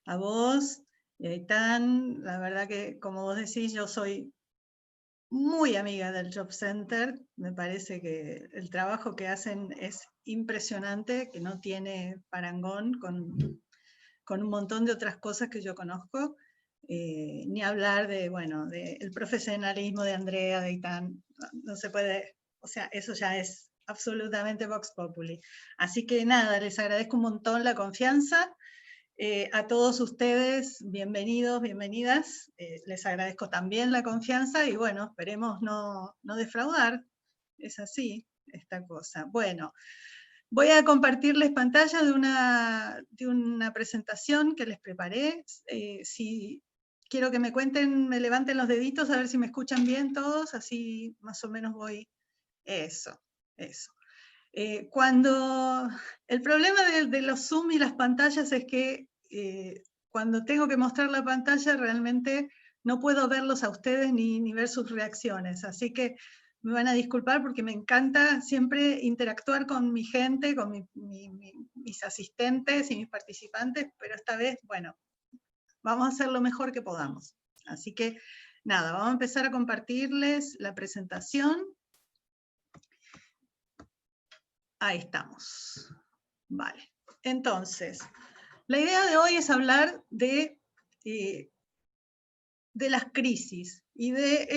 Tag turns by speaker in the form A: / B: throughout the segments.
A: a vos, Aitán. La verdad que, como vos decís, yo soy muy amiga del Job Center. Me parece que el trabajo que hacen es impresionante, que no tiene parangón con un montón de otras cosas que yo conozco. Ni hablar de, bueno, del profesionalismo de Andrea, de Aitán. No se puede, o sea, eso ya es absolutamente Vox Populi. Así que nada, les agradezco un montón la confianza. A todos ustedes, bienvenidos, bienvenidas. Les agradezco también la confianza y bueno, esperemos no defraudar. Es así esta cosa. Bueno, voy a compartirles pantalla de una presentación que les preparé. Si quiero que me cuenten, me levanten los deditos a ver si me escuchan bien todos, así más o menos voy. Eso. Cuando el problema de los Zoom y las pantallas es que cuando tengo que mostrar la pantalla realmente no puedo verlos a ustedes ni ver sus reacciones, así que me van a disculpar porque me encanta siempre interactuar con mi gente, con mis asistentes y mis participantes, pero esta vez, bueno, vamos a hacer lo mejor que podamos. Así que nada, vamos a empezar a compartirles la presentación. Ahí estamos. Vale. Entonces, la idea de hoy es hablar de las crisis y de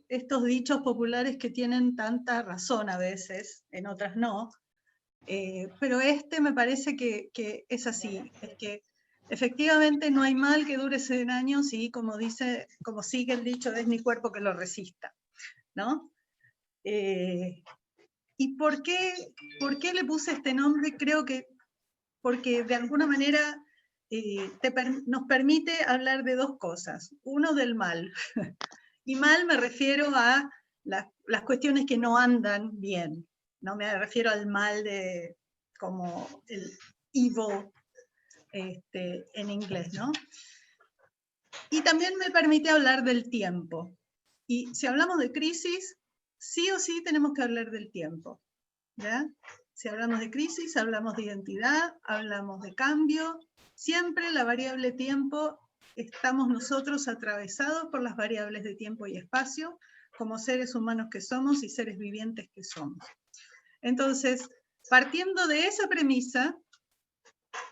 A: estos dichos populares que tienen tanta razón a veces, en otras no, pero me parece que es así, es que efectivamente no hay mal que dure 100 años y como sigue el dicho, es mi cuerpo que lo resista, ¿no? ¿Y por qué le puse este nombre? Creo que porque de alguna manera nos permite hablar de dos cosas. Uno, del mal. Y mal me refiero a las cuestiones que no andan bien. No me refiero al mal como el evil en inglés, ¿no? Y también me permite hablar del tiempo. Y si hablamos de crisis, sí o sí tenemos que hablar del tiempo, ¿ya? Si hablamos de crisis, hablamos de identidad, hablamos de cambio. Siempre la variable tiempo, estamos nosotros atravesados por las variables de tiempo y espacio, como seres humanos que somos y seres vivientes que somos. Entonces, partiendo de esa premisa,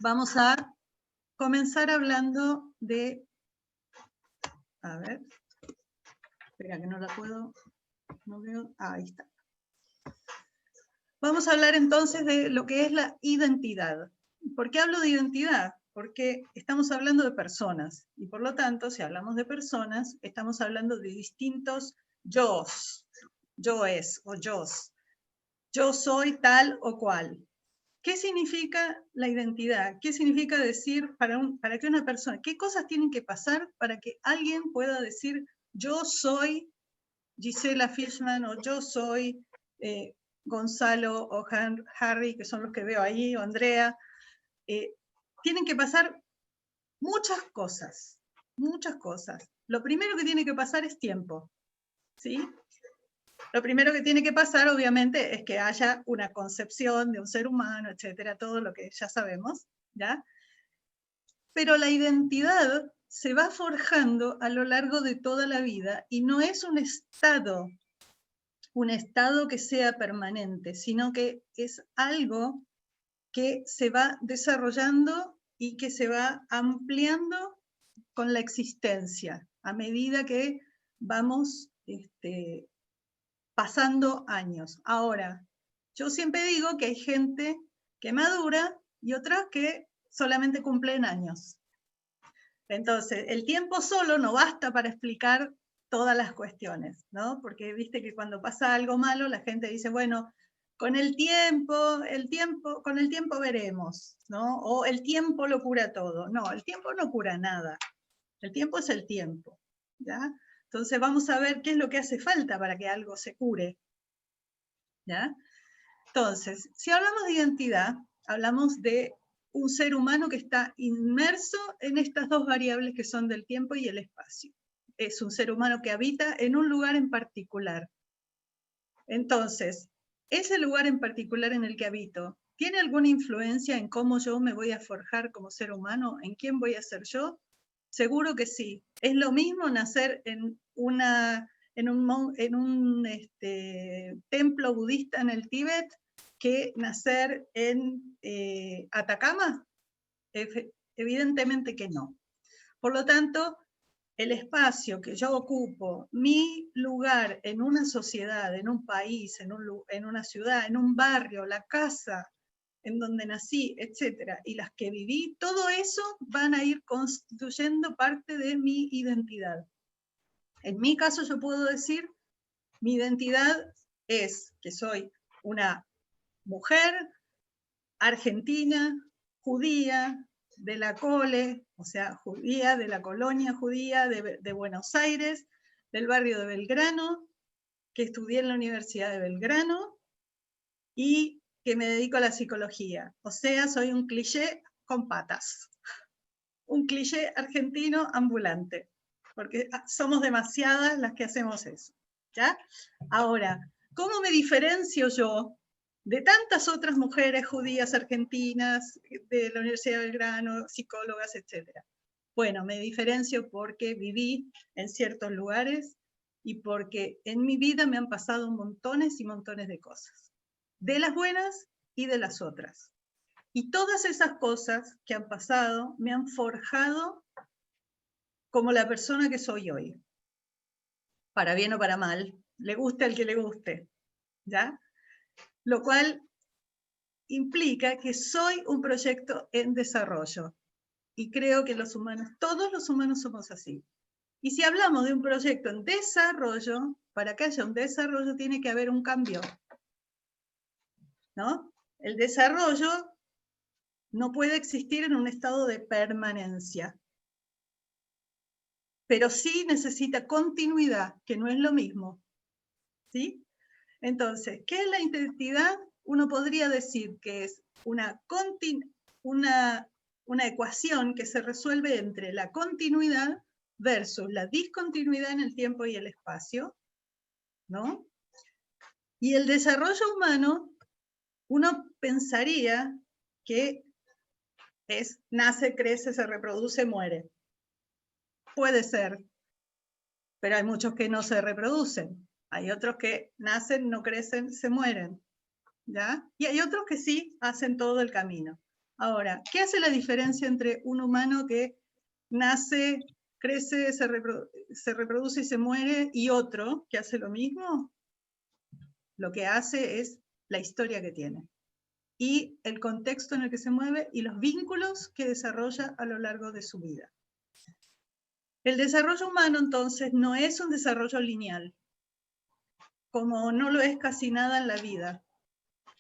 A: vamos a comenzar hablando de... A ver, espera que no la puedo... No veo... ahí está. Vamos a hablar entonces de lo que es la identidad. ¿Por qué hablo de identidad? Porque estamos hablando de personas, y por lo tanto, si hablamos de personas, estamos hablando de distintos yo's, yoes o yo's. Yo soy tal o cual. ¿Qué significa la identidad? ¿Qué significa decir para que una persona, qué cosas tienen que pasar para que alguien pueda decir yo soy Gisela Fishman o yo soy Gonzalo o Harry, que son los que veo ahí, o Andrea? Tienen que pasar muchas cosas, muchas cosas. Lo primero que tiene que pasar es tiempo, ¿sí? Lo primero que tiene que pasar, obviamente, es que haya una concepción de un ser humano, etcétera, todo lo que ya sabemos, ¿ya? Pero la identidad se va forjando a lo largo de toda la vida y no es un estado que sea permanente, sino que es algo que se va desarrollando y que se va ampliando con la existencia a medida que vamos pasando años. Ahora, yo siempre digo que hay gente que madura y otras que solamente cumplen años. Entonces, el tiempo solo no basta para explicar todas las cuestiones, ¿no? Porque viste que cuando pasa algo malo, la gente dice, bueno, con el tiempo veremos, ¿no? O el tiempo lo cura todo. No, el tiempo no cura nada. El tiempo es el tiempo, ¿ya? Entonces vamos a ver qué es lo que hace falta para que algo se cure, ¿ya? Entonces, si hablamos de identidad, hablamos de un ser humano que está inmerso en estas dos variables que son del tiempo y el espacio. Es un ser humano que habita en un lugar en particular. Entonces, ese lugar en particular en el que habito ¿tiene alguna influencia en cómo yo me voy a forjar como ser humano? ¿En quién voy a ser yo? Seguro que sí. Es lo mismo nacer en un templo budista en el Tíbet que nacer en Atacama. Evidentemente que no. Por lo tanto, el espacio que yo ocupo, mi lugar en una sociedad, en un país, en una ciudad, en un barrio, la casa en donde nací, etcétera, y las que viví, todo eso van a ir constituyendo parte de mi identidad. En mi caso yo puedo decir, mi identidad es que soy una mujer argentina, judía, de la Cole, o sea, judía, de la colonia judía de Buenos Aires, del barrio de Belgrano, que estudié en la Universidad de Belgrano y que me dedico a la psicología. O sea, soy un cliché con patas. Un cliché argentino ambulante, porque somos demasiadas las que hacemos eso. ¿Ya? Ahora, ¿cómo me diferencio yo de tantas otras mujeres judías argentinas, de la Universidad de Belgrano, psicólogas, etcétera? Bueno, me diferencio porque viví en ciertos lugares y porque en mi vida me han pasado montones y montones de cosas, de las buenas y de las otras. Y todas esas cosas que han pasado me han forjado como la persona que soy hoy. Para bien o para mal, le guste al que le guste, ¿ya? Lo cual implica que soy un proyecto en desarrollo. Y creo que los humanos, todos los humanos somos así. Y si hablamos de un proyecto en desarrollo, para que haya un desarrollo tiene que haber un cambio, ¿no? El desarrollo no puede existir en un estado de permanencia, pero sí necesita continuidad, que no es lo mismo, ¿sí? Entonces, ¿qué es la identidad? Uno podría decir que es una ecuación que se resuelve entre la continuidad versus la discontinuidad en el tiempo y el espacio, ¿no? Y el desarrollo humano, uno pensaría que es nace, crece, se reproduce, muere. Puede ser, pero hay muchos que no se reproducen. Hay otros que nacen, no crecen, se mueren. ¿Ya? Y hay otros que sí hacen todo el camino. Ahora, ¿qué hace la diferencia entre un humano que nace, crece, se reproduce y se muere y otro que hace lo mismo? Lo que hace es la historia que tiene y el contexto en el que se mueve y los vínculos que desarrolla a lo largo de su vida. El desarrollo humano, entonces, no es un desarrollo lineal, como no lo es casi nada en la vida.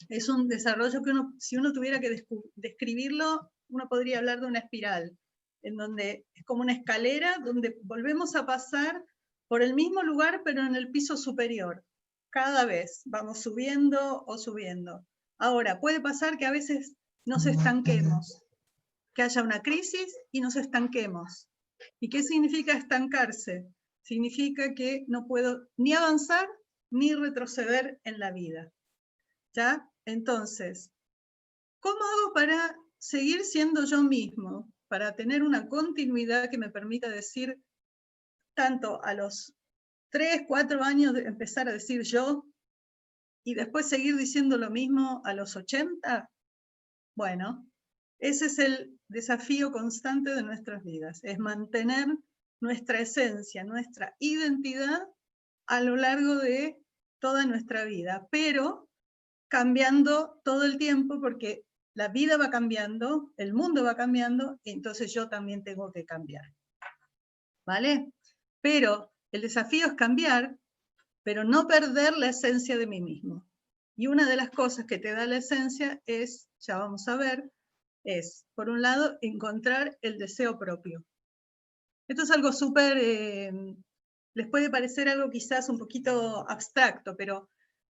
A: Es un desarrollo que si uno tuviera que describirlo, uno podría hablar de una espiral, en donde es como una escalera donde volvemos a pasar por el mismo lugar, pero en el piso superior. Cada vez vamos subiendo o subiendo. Ahora, puede pasar que a veces nos estanquemos, que haya una crisis y nos estanquemos. ¿Y qué significa estancarse? Significa que no puedo ni avanzar ni retroceder en la vida. ¿Ya? Entonces, ¿cómo hago para seguir siendo yo mismo? Para tener una continuidad que me permita decir, tanto a los 3, 4 años de empezar a decir yo, y después seguir diciendo lo mismo a los 80? Bueno, ese es el desafío constante de nuestras vidas, es mantener nuestra esencia, nuestra identidad a lo largo de toda nuestra vida, pero cambiando todo el tiempo porque la vida va cambiando, el mundo va cambiando, y entonces yo también tengo que cambiar. ¿Vale? Pero el desafío es cambiar, pero no perder la esencia de mí mismo. Y una de las cosas que te da la esencia es, ya vamos a ver, es, por un lado, encontrar el deseo propio. Esto es algo súper, les puede parecer algo quizás un poquito abstracto, pero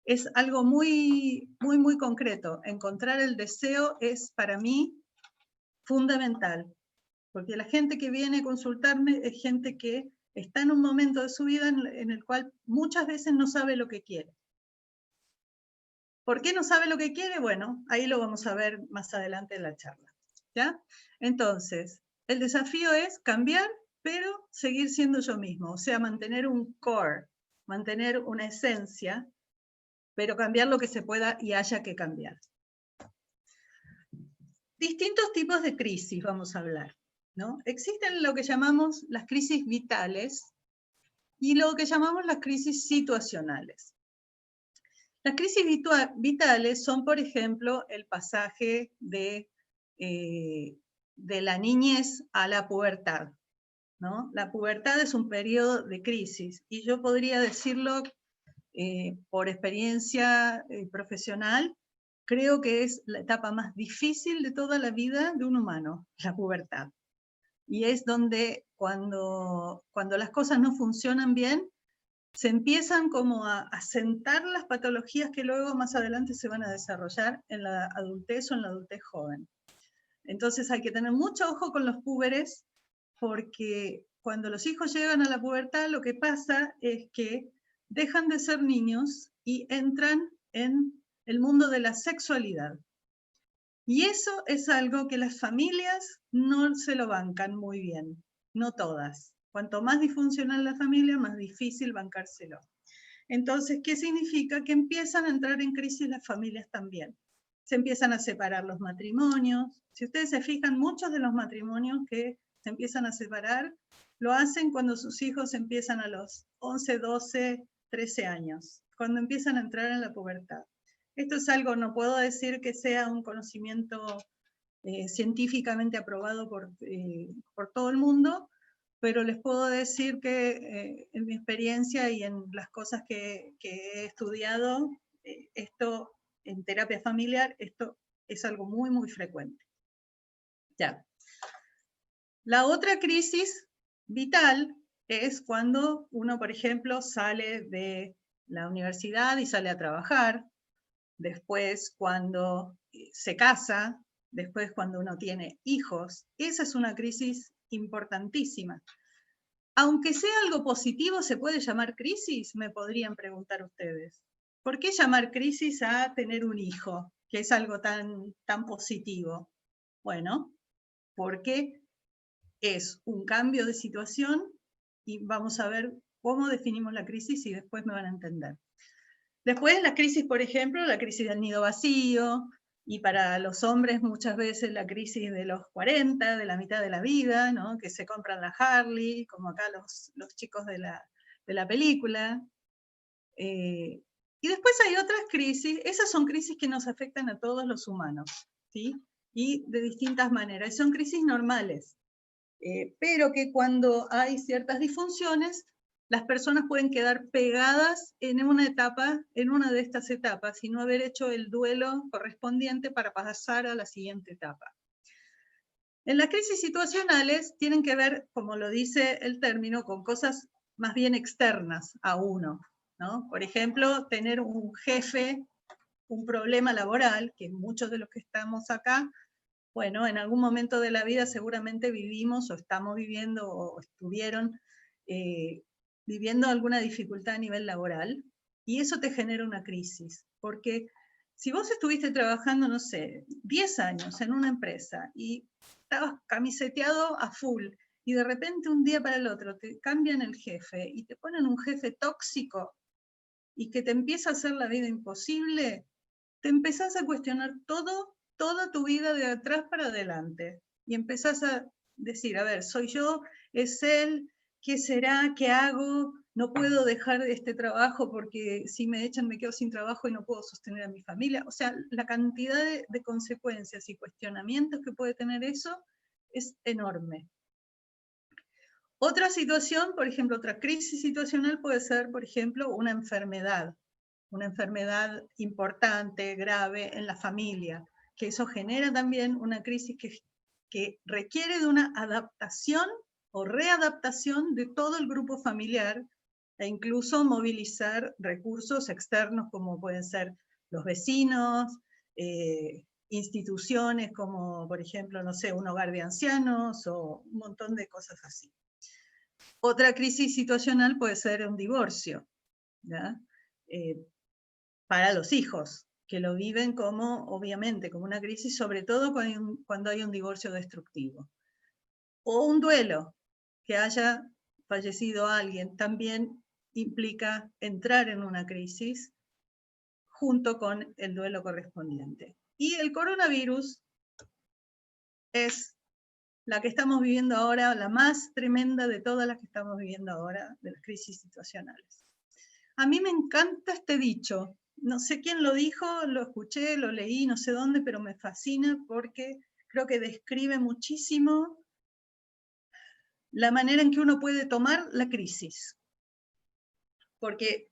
A: es algo muy, muy, muy concreto. Encontrar el deseo es para mí fundamental, porque la gente que viene a consultarme es gente que está en un momento de su vida en el cual muchas veces no sabe lo que quiere. ¿Por qué no sabe lo que quiere? Bueno, ahí lo vamos a ver más adelante en la charla. ¿Ya? Entonces, el desafío es cambiar, pero seguir siendo yo mismo, o sea, mantener un core, mantener una esencia, pero cambiar lo que se pueda y haya que cambiar. Distintos tipos de crisis vamos a hablar, ¿no? Existen lo que llamamos las crisis vitales y lo que llamamos las crisis situacionales. Las crisis vitales son, por ejemplo, el pasaje de la niñez a la pubertad, ¿no? La pubertad es un periodo de crisis y yo podría decirlo por experiencia profesional, creo que es la etapa más difícil de toda la vida de un humano, la pubertad. Y es donde cuando las cosas no funcionan bien, se empiezan como a sentar las patologías que luego más adelante se van a desarrollar en la adultez o en la adultez joven. Entonces hay que tener mucho ojo con los púberes, porque cuando los hijos llegan a la pubertad, lo que pasa es que dejan de ser niños y entran en el mundo de la sexualidad. Y eso es algo que las familias no se lo bancan muy bien, no todas. Cuanto más disfuncional la familia, más difícil bancárselo. Entonces, ¿qué significa? Que empiezan a entrar en crisis las familias también. Se empiezan a separar los matrimonios. Si ustedes se fijan, muchos de los matrimonios que se empiezan a separar, lo hacen cuando sus hijos empiezan a los 11, 12, 13 años, cuando empiezan a entrar en la pubertad. Esto es algo, no puedo decir que sea un conocimiento científicamente aprobado por todo el mundo, pero les puedo decir que en mi experiencia y en las cosas que he estudiado, esto en terapia familiar, esto es algo muy, muy frecuente. Ya. La otra crisis vital es cuando uno, por ejemplo, sale de la universidad y sale a trabajar, después cuando se casa, después cuando uno tiene hijos. Esa es una crisis importantísima. Aunque sea algo positivo, ¿se puede llamar crisis? Me podrían preguntar ustedes. ¿Por qué llamar crisis a tener un hijo, que es algo tan positivo? Bueno, porque es un cambio de situación y vamos a ver cómo definimos la crisis y después me van a entender. Después la crisis, por ejemplo, la crisis del nido vacío, y para los hombres muchas veces la crisis de los 40, de la mitad de la vida, ¿no? Que se compran la Harley, como acá los chicos de la película. Y después hay otras crisis, esas son crisis que nos afectan a todos los humanos, ¿sí? Y de distintas maneras, son crisis normales, pero que cuando hay ciertas disfunciones, las personas pueden quedar pegadas en una etapa, en una de estas etapas, y no haber hecho el duelo correspondiente para pasar a la siguiente etapa. En las crisis situacionales tienen que ver, como lo dice el término, con cosas más bien externas a uno, ¿no? Por ejemplo, tener un jefe, un problema laboral, que muchos de los que estamos acá, bueno, en algún momento de la vida seguramente vivimos o estamos viviendo o estuvieron viviendo alguna dificultad a nivel laboral, y eso te genera una crisis, porque si vos estuviste trabajando, no sé, 10 años en una empresa y estabas camiseteado a full, y de repente un día para el otro te cambian el jefe y te ponen un jefe tóxico y que te empieza a hacer la vida imposible, te empezás a cuestionar toda tu vida de atrás para adelante. Y empezás a decir, a ver, soy yo, es él, ¿qué será? ¿Qué hago? No puedo dejar este trabajo porque si me echan me quedo sin trabajo y no puedo sostener a mi familia. O sea, la cantidad de consecuencias y cuestionamientos que puede tener eso es enorme. Otra situación, por ejemplo, otra crisis situacional puede ser, por ejemplo, una enfermedad importante, grave en la familia, que eso genera también una crisis que requiere de una adaptación o readaptación de todo el grupo familiar e incluso movilizar recursos externos como pueden ser los vecinos, instituciones como por ejemplo, no sé, un hogar de ancianos o un montón de cosas así. Otra crisis situacional puede ser un divorcio, ¿ya? Para los hijos. que lo viven como, obviamente, como una crisis, sobre todo cuando hay un divorcio destructivo. O un duelo, que haya fallecido alguien, también implica entrar en una crisis junto con el duelo correspondiente. Y el coronavirus es la que estamos viviendo ahora, la más tremenda de todas las que estamos viviendo ahora, de las crisis situacionales. A mí me encanta este dicho, no sé quién lo dijo, lo escuché, lo leí, no sé dónde, pero me fascina porque creo que describe muchísimo la manera en que uno puede tomar la crisis. Porque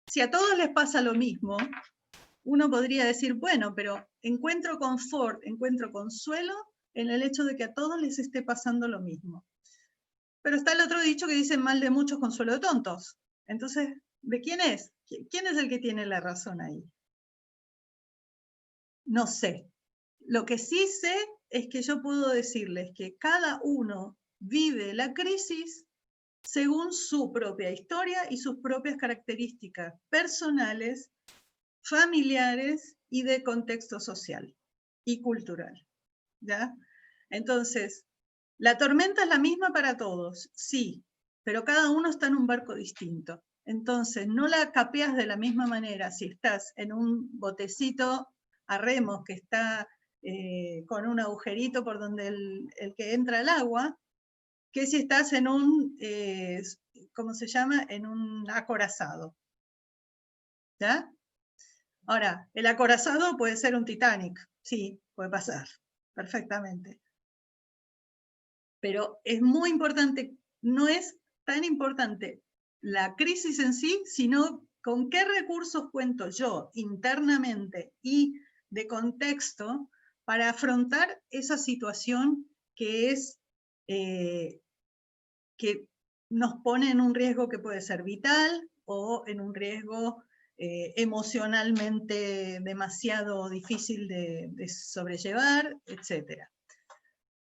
A: si a todos les pasa lo mismo, uno podría decir, bueno, pero encuentro confort, encuentro consuelo en el hecho de que a todos les esté pasando lo mismo. Pero está el otro dicho que dice mal de muchos, consuelo de tontos. Entonces, ¿de quién es? ¿Quién es el que tiene la razón ahí? No sé. Lo que sí sé es que yo puedo decirles que cada uno vive la crisis según su propia historia y sus propias características personales, familiares y de contexto social y cultural. ¿Ya? Entonces, la tormenta es la misma para todos, sí, pero cada uno está en un barco distinto. Entonces, no la capeas de la misma manera si estás en un botecito a remos que está con un agujerito por donde el que entra el agua, que si estás en un, ¿cómo se llama? En un acorazado. ¿Ya? Ahora, el acorazado puede ser un Titanic, sí, puede pasar, perfectamente. Pero es muy importante, no es tan importante la crisis en sí, sino con qué recursos cuento yo internamente y de contexto para afrontar esa situación que es que nos pone en un riesgo que puede ser vital o en un riesgo emocionalmente demasiado difícil de sobrellevar, etc.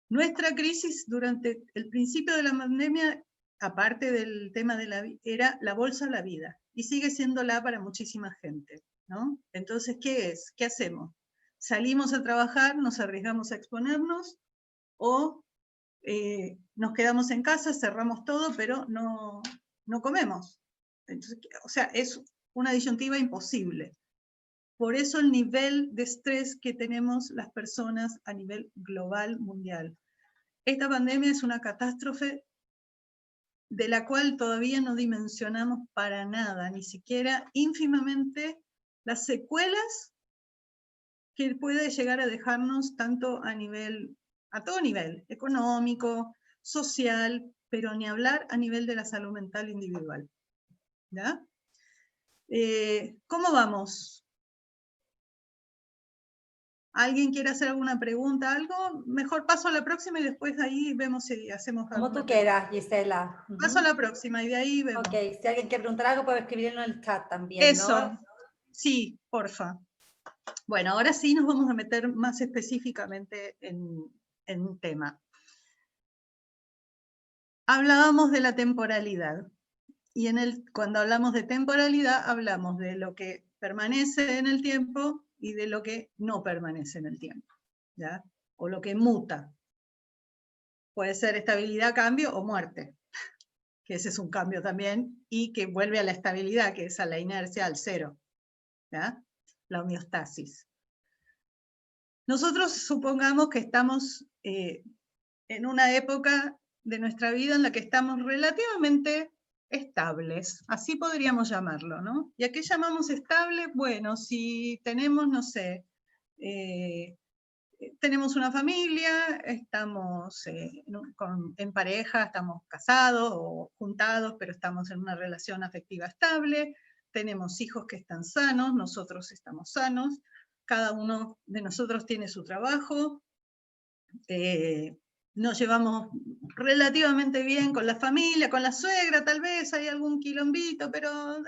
A: Nuestra crisis durante el principio de la pandemia, aparte del tema de era la bolsa a la vida, y sigue siéndola para muchísima gente, ¿no? Entonces, ¿qué es? ¿Qué hacemos? ¿Salimos a trabajar, nos arriesgamos a exponernos, o nos quedamos en casa, cerramos todo, pero no comemos? Entonces, o sea, es una disyuntiva imposible. Por eso el nivel de estrés que tenemos las personas a nivel global, mundial. Esta pandemia es una catástrofe de la cual todavía no dimensionamos para nada, ni siquiera ínfimamente las secuelas que puede llegar a dejarnos tanto a todo nivel, económico, social, pero ni hablar a nivel de la salud mental individual. ¿Ya? ¿Cómo vamos? ¿Alguien quiere hacer alguna pregunta, algo? Mejor paso a la próxima y después de ahí vemos si hacemos
B: Como
A: alguna
B: tú quieras, Gisela.
A: Paso a la próxima y de ahí vemos.
B: Ok, si alguien quiere preguntar algo, puede escribirlo en el chat también,
A: Eso,
B: ¿no?
A: sí, porfa. Bueno, ahora sí nos vamos a meter más específicamente en tema. Hablábamos de la temporalidad. Y cuando hablamos de temporalidad, hablamos de lo que permanece en el tiempo y de lo que no permanece en el tiempo, ¿ya? O lo que muta. Puede ser estabilidad, cambio o muerte, que ese es un cambio también, y que vuelve a la estabilidad, que es a la inercia, al cero, ¿ya? La homeostasis. Nosotros supongamos que estamos en una época de nuestra vida en la que estamos relativamente estables, así podríamos llamarlo, ¿no? ¿Y a qué llamamos estable? Bueno, si tenemos, no sé, tenemos una familia, estamos en pareja, estamos casados o juntados, pero estamos en una relación afectiva estable, tenemos hijos que están sanos, nosotros estamos sanos, cada uno de nosotros tiene su trabajo, nos llevamos relativamente bien con la familia, con la suegra tal vez hay algún quilombito, pero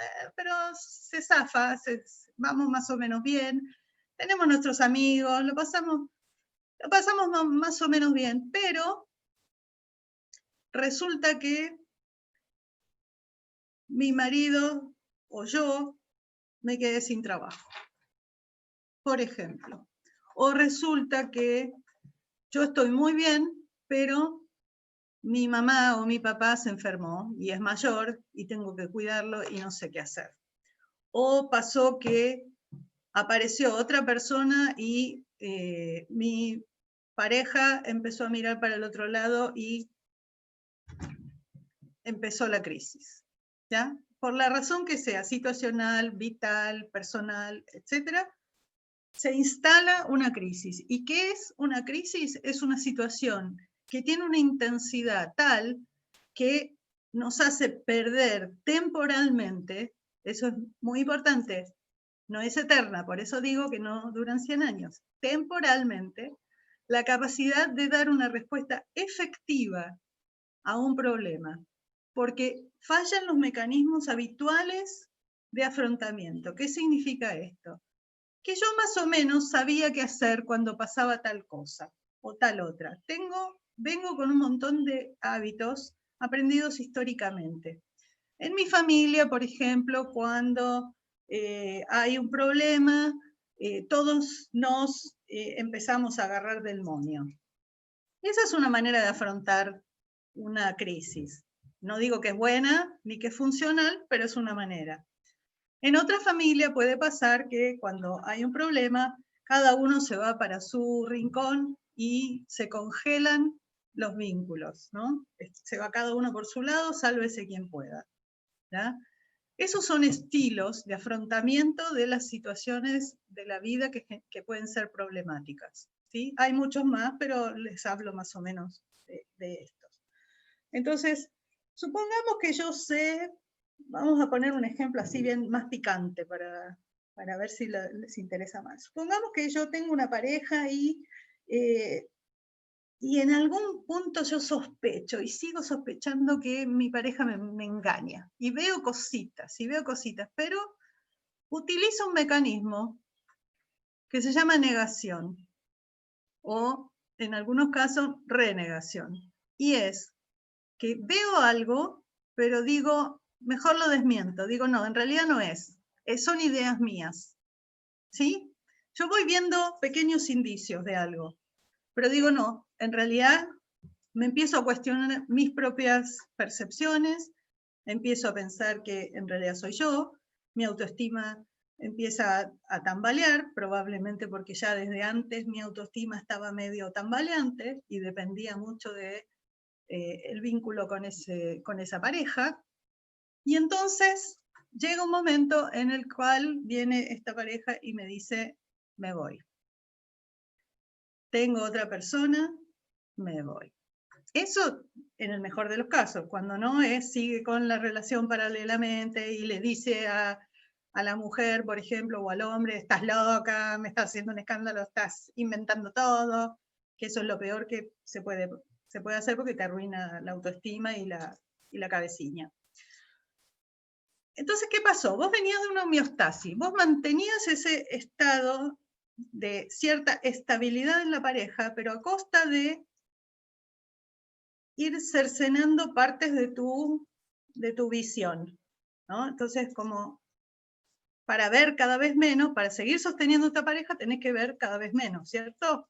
A: se zafa, vamos más o menos bien, tenemos nuestros amigos, lo pasamos más o menos bien, pero resulta que mi marido o yo me quedé sin trabajo. por ejemplo. O resulta que yo estoy muy bien, pero mi mamá o mi papá se enfermó y es mayor y tengo que cuidarlo y no sé qué hacer. O pasó que apareció otra persona y mi pareja empezó a mirar para el otro lado y empezó la crisis, ¿ya? Por la razón que sea, situacional, vital, personal, etcétera, se instala una crisis. ¿Y qué es una crisis? Es una situación que tiene una intensidad tal que nos hace perder temporalmente, eso es muy importante, no es eterna, por eso digo que no duran 100 años, temporalmente, la capacidad de dar una respuesta efectiva a un problema, porque fallan los mecanismos habituales de afrontamiento. ¿Qué significa esto? Que yo más o menos sabía qué hacer cuando pasaba tal cosa o tal otra. Vengo con un montón de hábitos aprendidos históricamente. En mi familia, por ejemplo, cuando hay un problema, todos nos empezamos a agarrar del moño. Esa es una manera de afrontar una crisis. No digo que es buena ni que es funcional, pero es una manera. En otra familia puede pasar que cuando hay un problema, cada uno se va para su rincón y se congelan los vínculos, ¿no? Se va cada uno por su lado, sálvese quien pueda, ¿ya? Esos son estilos de afrontamiento de las situaciones de la vida que pueden ser problemáticas, ¿sí? Hay muchos más, pero les hablo más o menos de estos. Entonces, supongamos que yo sé, vamos a poner un ejemplo así bien más picante para ver si les interesa más. Supongamos que yo tengo una pareja y en algún punto yo sospecho y sigo sospechando que mi pareja me engaña. Y veo cositas, pero utilizo un mecanismo que se llama negación o en algunos casos renegación. Y es que veo algo, pero digo, mejor lo desmiento. Digo, no, en realidad no es. Son ideas mías. ¿Sí? Yo voy viendo pequeños indicios de algo, pero digo, no, en realidad me empiezo a cuestionar mis propias percepciones, empiezo a pensar que en realidad soy yo, mi autoestima empieza a tambalear, probablemente porque ya desde antes mi autoestima estaba medio tambaleante y dependía mucho de el vínculo con esa pareja. Y entonces llega un momento en el cual viene esta pareja y me dice, me voy. Tengo otra persona, me voy. Eso en el mejor de los casos, cuando no es, sigue con la relación paralelamente y le dice a la mujer, por ejemplo, o al hombre, estás loca, me estás haciendo un escándalo, estás inventando todo, que eso es lo peor que se puede hacer porque te arruina la autoestima y la cabecilla. Entonces, ¿qué pasó? Vos venías de una homeostasis, vos mantenías ese estado de cierta estabilidad en la pareja, pero a costa de ir cercenando partes de tu visión, ¿no? Entonces, como para ver cada vez menos, para seguir sosteniendo esta pareja, tenés que ver cada vez menos, ¿cierto?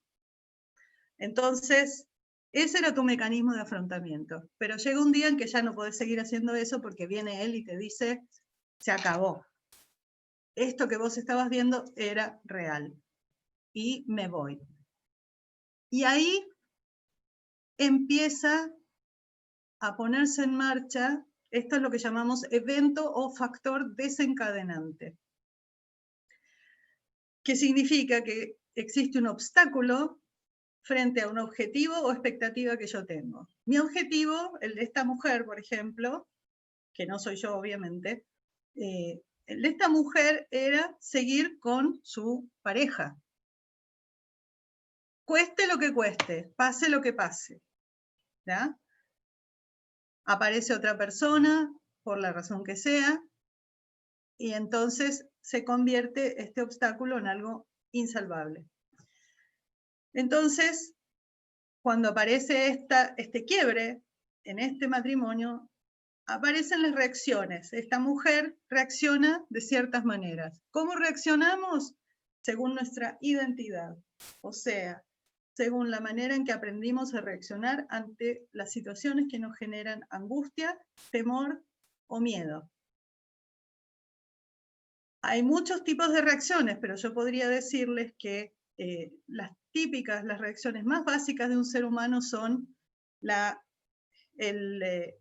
A: Entonces, ese era tu mecanismo de afrontamiento. Pero llega un día en que ya no podés seguir haciendo eso porque viene él y te dice, se acabó. Esto que vos estabas viendo era real. Y me voy. Y ahí empieza a ponerse en marcha, esto es lo que llamamos evento o factor desencadenante. ¿Qué significa? Que existe un obstáculo frente a un objetivo o expectativa que yo tengo. Mi objetivo, el de esta mujer, por ejemplo, que no soy yo obviamente, el de esta mujer era seguir con su pareja. Cueste lo que cueste, pase lo que pase. ¿Ya? Aparece otra persona, por la razón que sea, y entonces se convierte este obstáculo en algo insalvable. Entonces, cuando aparece este quiebre en este matrimonio, aparecen las reacciones. Esta mujer reacciona de ciertas maneras. ¿Cómo reaccionamos? según nuestra identidad, o sea, según la manera en que aprendimos a reaccionar ante las situaciones que nos generan angustia, temor o miedo. Hay muchos tipos de reacciones, pero yo podría decirles que las típicas, las reacciones más básicas de un ser humano son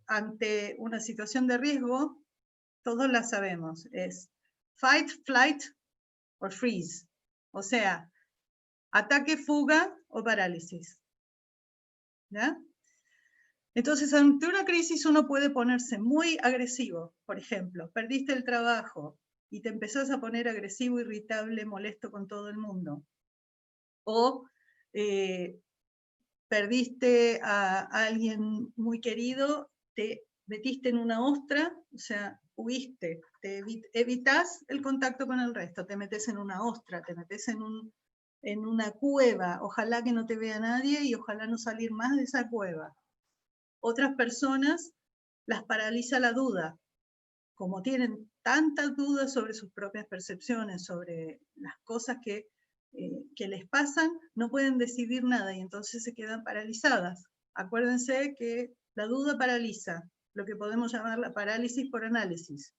A: ante una situación de riesgo, todos la sabemos, es fight, flight or freeze, o sea, ataque, fuga o parálisis. ¿Ya? Entonces, ante una crisis uno puede ponerse muy agresivo. Por ejemplo, perdiste el trabajo y te empezás a poner agresivo, irritable, molesto con todo el mundo. O perdiste a alguien muy querido, te metiste en una ostra, o sea, huiste, evitas el contacto con el resto, te metes en una ostra, te metes en una cueva, ojalá que no te vea nadie y ojalá no salir más de esa cueva. Otras personas las paraliza la duda, como tienen tantas dudas sobre sus propias percepciones, sobre las cosas que les pasan, no pueden decidir nada y entonces se quedan paralizadas. Acuérdense que la duda paraliza, lo que podemos llamar la parálisis por análisis.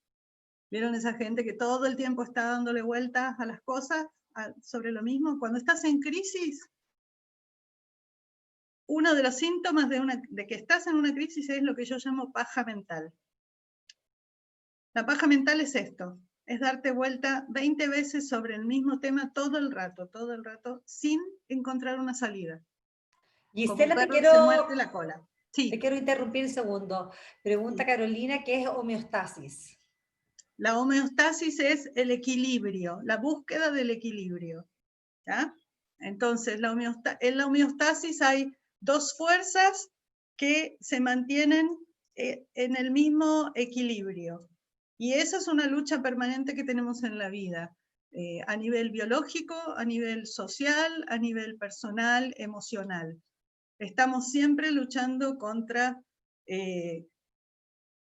A: ¿Vieron esa gente que todo el tiempo está dándole vueltas a las cosas sobre lo mismo? Cuando estás en crisis, uno de los síntomas de que estás en una crisis es lo que yo llamo paja mental. La paja mental es esto, es darte vuelta 20 veces sobre el mismo tema todo el rato, sin encontrar una salida.
B: Gisela,
A: como un perro que se muerde la cola. Sí.
B: Te quiero interrumpir un segundo. Pregunta Carolina, ¿qué es homeostasis?
A: La homeostasis es el equilibrio, la búsqueda del equilibrio. ¿Ya? Entonces, en la homeostasis hay dos fuerzas que se mantienen en el mismo equilibrio. Y esa es una lucha permanente que tenemos en la vida, a nivel biológico, a nivel social, a nivel personal, emocional. Estamos siempre luchando contra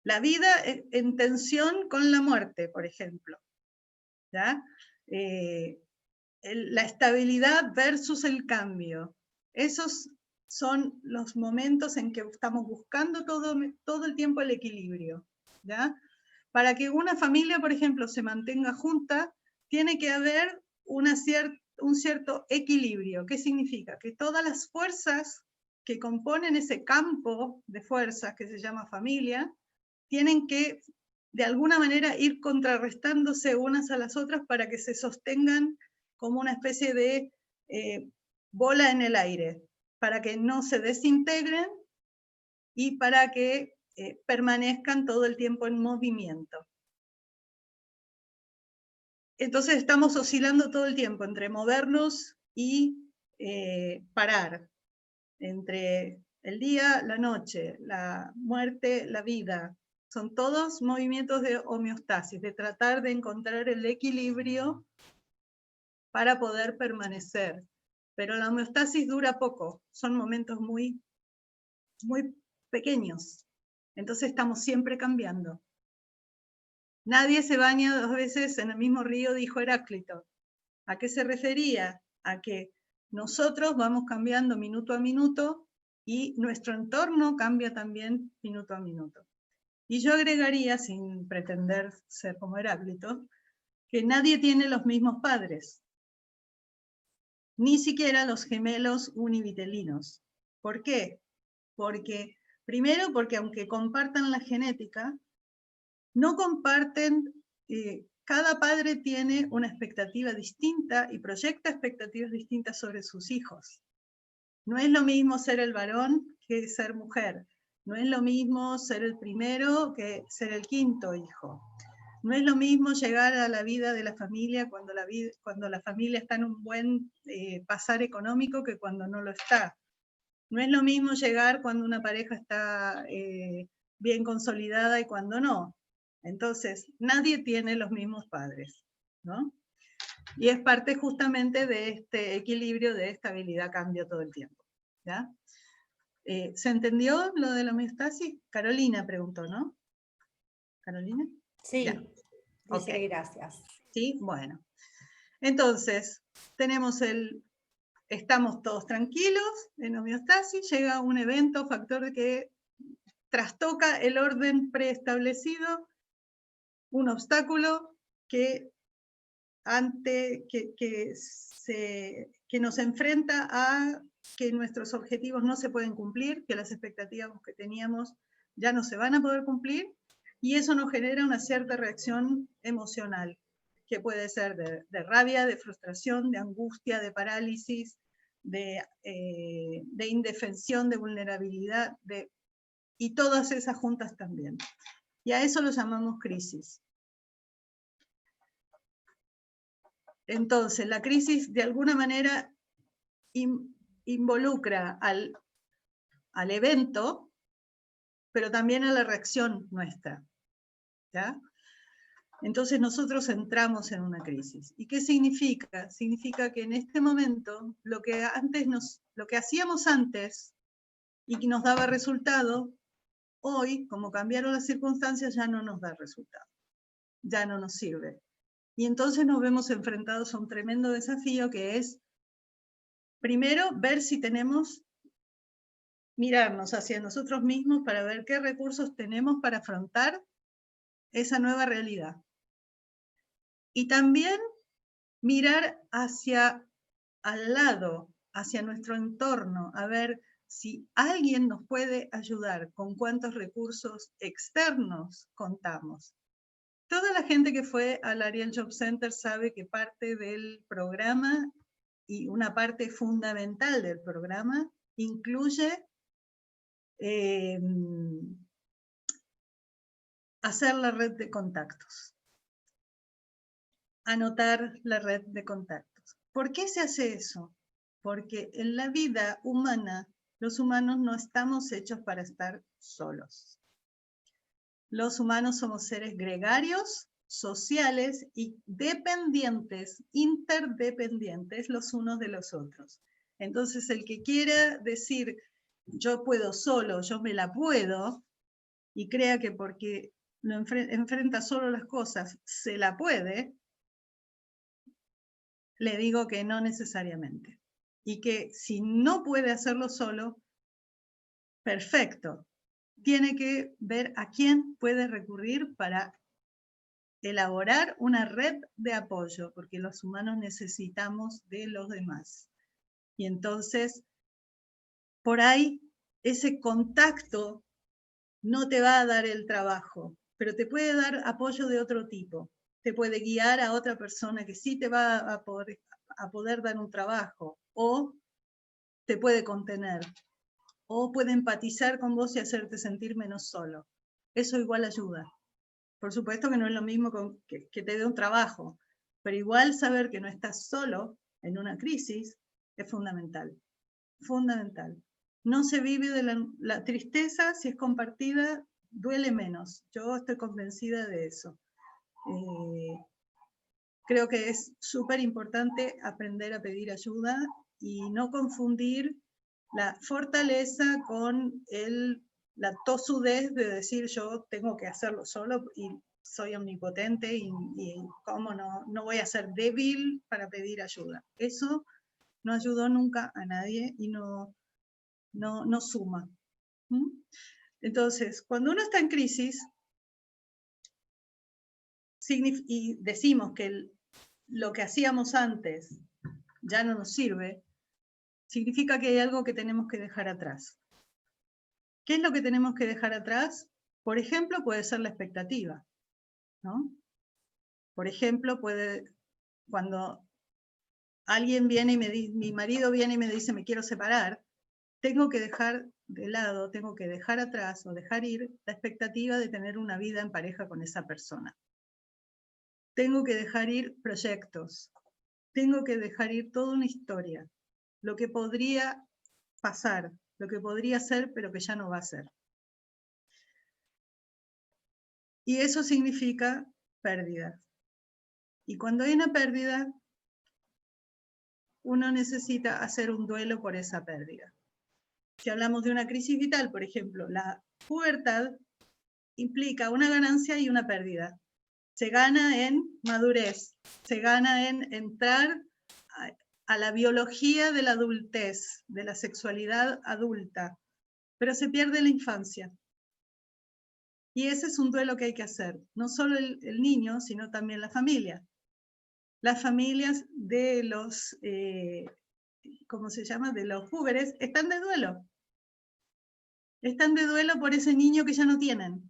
A: la vida en tensión con la muerte, por ejemplo. ¿Ya? La estabilidad versus el cambio. Esos son los momentos en que estamos buscando todo el tiempo el equilibrio. ¿Ya? Para que una familia, por ejemplo, se mantenga junta, tiene que haber un cierto equilibrio. ¿Qué significa? Que todas las fuerzas que componen ese campo de fuerzas que se llama familia, tienen que de alguna manera ir contrarrestándose unas a las otras para que se sostengan como una especie de bola en el aire, para que no se desintegren y para que permanezcan todo el tiempo en movimiento. Entonces estamos oscilando todo el tiempo entre movernos y parar, entre el día, la noche, la muerte, la vida. Son todos movimientos de homeostasis, de tratar de encontrar el equilibrio para poder permanecer. Pero la homeostasis dura poco, son momentos muy pequeños. Entonces estamos siempre cambiando. Nadie se baña 2 veces en el mismo río, dijo Heráclito. ¿A qué se refería? A que nosotros vamos cambiando minuto a minuto y nuestro entorno cambia también minuto a minuto. Y yo agregaría, sin pretender ser como Heráclito, que nadie tiene los mismos padres, ni siquiera los gemelos univitelinos. ¿Por qué? Primero, porque aunque compartan la genética, no comparten, cada padre tiene una expectativa distinta y proyecta expectativas distintas sobre sus hijos. No es lo mismo ser el varón que ser mujer. No es lo mismo ser el primero que ser el quinto hijo. No es lo mismo llegar a la vida de la familia cuando la familia está en un buen pasar económico que cuando no lo está. No es lo mismo llegar cuando una pareja está bien consolidada y cuando no. Entonces, nadie tiene los mismos padres, ¿no? Y es parte justamente de este equilibrio de estabilidad, cambio todo el tiempo. ¿Ya? ¿Se entendió lo de la homeostasis? Carolina preguntó, ¿no? ¿Carolina?
B: Sí,
A: ya.
B: dice
A: Okay.
B: gracias.
A: Sí, bueno. Entonces, estamos todos tranquilos, en homeostasis, llega un evento, factor que trastoca el orden preestablecido, un obstáculo que nos enfrenta a que nuestros objetivos no se pueden cumplir, que las expectativas que teníamos ya no se van a poder cumplir, y eso nos genera una cierta reacción emocional, que puede ser de rabia, de frustración, de angustia, de parálisis, de indefensión, de vulnerabilidad, y todas esas juntas también. Y a eso lo llamamos crisis. Entonces, la crisis de alguna manera involucra al evento, pero también a la reacción nuestra, ¿ya? Entonces nosotros entramos en una crisis. ¿Y qué significa? Significa que en este momento lo que hacíamos antes y que nos daba resultado, hoy, como cambiaron las circunstancias, ya no nos da resultado, ya no nos sirve. Y entonces nos vemos enfrentados a un tremendo desafío que es, primero, mirarnos hacia nosotros mismos para ver qué recursos tenemos para afrontar esa nueva realidad. Y también mirar al lado, hacia nuestro entorno, a ver si alguien nos puede ayudar, con cuántos recursos externos contamos. Toda la gente que fue al Ariel Job Center sabe que parte del programa y una parte fundamental del programa incluye hacer la red de contactos, anotar la red de contactos. ¿Por qué se hace eso? Porque en la vida humana, los humanos no estamos hechos para estar solos. Los humanos somos seres gregarios, sociales y dependientes, interdependientes los unos de los otros. Entonces, el que quiera decir, yo puedo solo, yo me la puedo, y crea que porque enfrenta solo las cosas, se la puede, le digo que no necesariamente. Y que si no puede hacerlo solo, perfecto. Tiene que ver a quién puede recurrir para elaborar una red de apoyo, porque los humanos necesitamos de los demás. Y entonces, por ahí, ese contacto no te va a dar el trabajo, pero te puede dar apoyo de otro tipo. Te puede guiar a otra persona que sí te va a poder dar un trabajo, o te puede contener, o puede empatizar con vos y hacerte sentir menos solo. Eso igual ayuda. Por supuesto que no es lo mismo que te dé un trabajo, pero igual saber que no estás solo en una crisis es fundamental. Fundamental. No se vive de la tristeza, si es compartida, duele menos. Yo estoy convencida de eso. Creo que es súper importante aprender a pedir ayuda y no confundir la fortaleza con la tosudez de decir yo tengo que hacerlo solo y soy omnipotente y cómo no voy a ser débil para pedir ayuda. Eso no ayudó nunca a nadie y no suma. Entonces, cuando uno está en crisis y decimos que lo que hacíamos antes ya no nos sirve, significa que hay algo que tenemos que dejar atrás. ¿Qué es lo que tenemos que dejar atrás? Por ejemplo, puede ser la expectativa, ¿no? Por ejemplo, cuando alguien viene y mi marido viene y me dice me quiero separar, tengo que dejar de lado, tengo que dejar atrás o dejar ir la expectativa de tener una vida en pareja con esa persona. Tengo que dejar ir proyectos, tengo que dejar ir toda una historia, lo que podría pasar, lo que podría ser, pero que ya no va a ser. Y eso significa pérdida. Y cuando hay una pérdida, uno necesita hacer un duelo por esa pérdida. Si hablamos de una crisis vital, por ejemplo, la pubertad implica una ganancia y una pérdida. se gana en madurez, se gana en entrar a la biología de la adultez, de la sexualidad adulta, pero se pierde la infancia. Y ese es un duelo que hay que hacer, no solo el niño, sino también la familia. Las familias de los, ¿cómo se llama?, de los púberes, están de duelo. Están de duelo por ese niño que ya no tienen.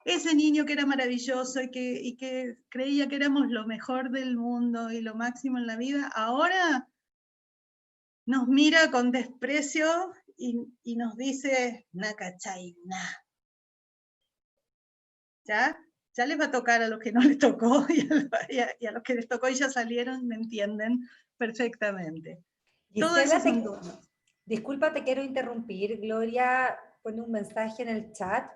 A: Ese niño que era maravilloso y que creía que éramos lo mejor del mundo y lo máximo en la vida, ahora nos mira con desprecio y nos dice, na cachai, na. ¿Ya? Ya les va a tocar a los que no les tocó y a los que les tocó y ya salieron, me entienden perfectamente. Todo eso
B: Gisela,
A: es un duelo.
B: disculpa, te quiero interrumpir. Gloria pone un mensaje en el chat.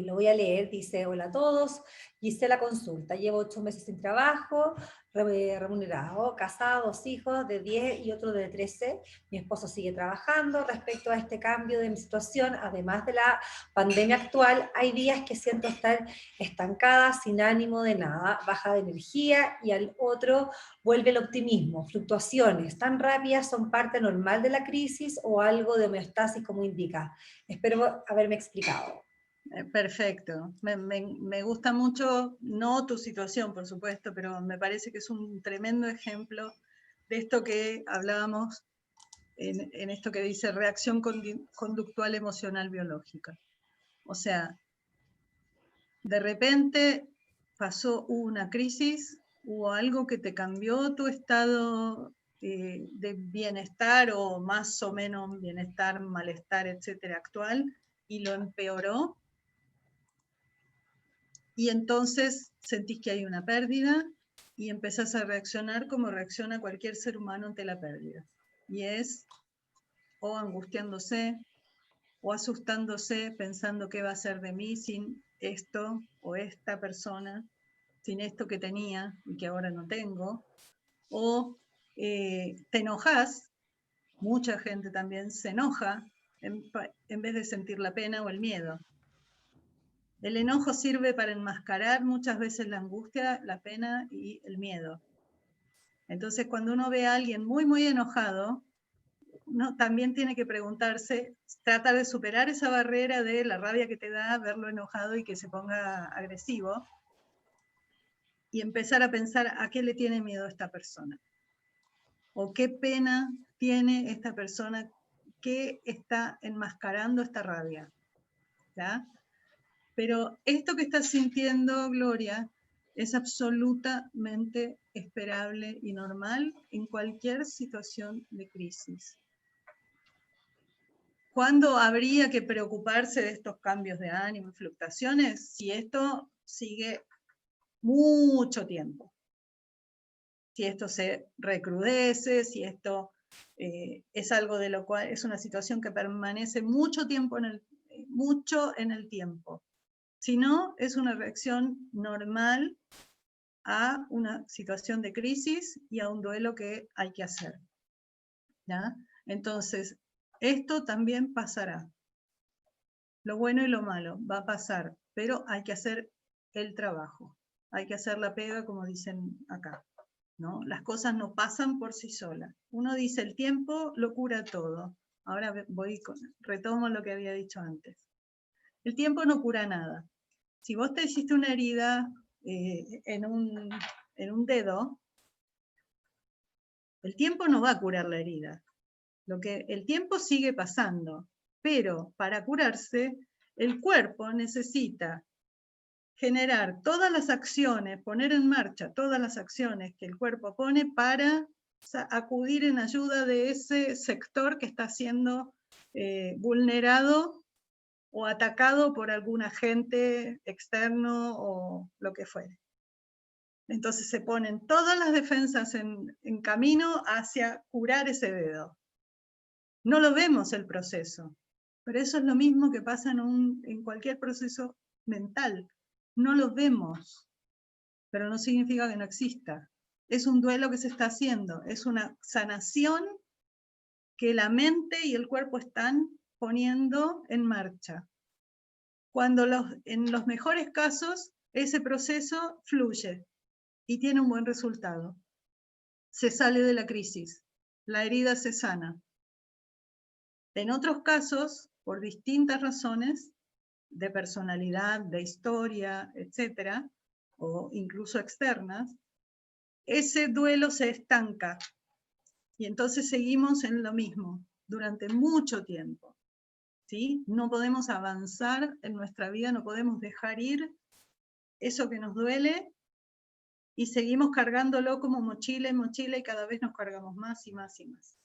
B: Lo voy a leer, dice: hola a todos, Gisela consulta, llevo 8 meses sin trabajo, remunerado, casado, 2 hijos de 10 y otro de 13, mi esposo sigue trabajando. Respecto a este cambio de mi situación, además de la pandemia actual, hay días que siento estar estancada, sin ánimo de nada, baja de energía, y al otro vuelve el optimismo. Fluctuaciones tan rápidas son parte normal de la crisis o algo de homeostasis como indica. Espero haberme explicado.
A: Perfecto. Me gusta mucho, no tu situación, por supuesto, pero me parece que es un tremendo ejemplo de esto que hablábamos en esto que dice reacción conductual emocional biológica. O sea, de repente hubo una crisis, hubo algo que te cambió tu estado de bienestar o más o menos bienestar, malestar, etcétera, actual, y lo empeoró. Y entonces sentís que hay una pérdida y empezás a reaccionar como reacciona cualquier ser humano ante la pérdida. Y es o angustiándose, o asustándose, pensando qué va a ser de mí sin esto o esta persona, sin esto que tenía y que ahora no tengo. O te enojas, mucha gente también se enoja en vez de sentir la pena o el miedo. El enojo sirve para enmascarar muchas veces la angustia, la pena y el miedo. Entonces, cuando uno ve a alguien muy, muy enojado, uno también tiene que preguntarse, tratar de superar esa barrera de la rabia que te da verlo enojado y que se ponga agresivo, y empezar a pensar a qué le tiene miedo esta persona. O qué pena tiene esta persona que está enmascarando esta rabia. ¿Ya? Pero esto que estás sintiendo, Gloria, es absolutamente esperable y normal en cualquier situación de crisis. ¿Cuándo habría que preocuparse de estos cambios de ánimo y fluctuaciones? Si esto sigue mucho tiempo. Si esto se recrudece, si esto es algo de lo cual es una situación que permanece mucho tiempo mucho en el tiempo. Si no, es una reacción normal a una situación de crisis y a un duelo que hay que hacer. ¿Ya? Entonces, esto también pasará. Lo bueno y lo malo va a pasar, pero hay que hacer el trabajo. Hay que hacer la pega, como dicen acá. ¿No? Las cosas no pasan por sí solas. Uno dice, el tiempo lo cura todo. Ahora retomo lo que había dicho antes. El tiempo no cura nada. Si vos te hiciste una herida en un dedo, el tiempo no va a curar la herida. El tiempo sigue pasando, pero para curarse, el cuerpo necesita generar todas las acciones, poner en marcha todas las acciones que el cuerpo pone para acudir en ayuda de ese sector que está siendo vulnerado o atacado por algún agente externo o lo que fuere. Entonces se ponen todas las defensas en camino hacia curar ese dedo. No lo vemos el proceso, pero eso es lo mismo que pasa en cualquier proceso mental. No lo vemos, pero no significa que no exista. Es un duelo que se está haciendo, es una sanación que la mente y el cuerpo están poniendo en marcha. Cuando en los mejores casos ese proceso fluye y tiene un buen resultado. Se sale de la crisis, la herida se sana. En otros casos, por distintas razones, de personalidad, de historia, etcétera, o incluso externas, ese duelo se estanca y entonces seguimos en lo mismo durante mucho tiempo. ¿Sí? No podemos avanzar en nuestra vida, no podemos dejar ir eso que nos duele y seguimos cargándolo como mochila en mochila y cada vez nos cargamos más y más y más.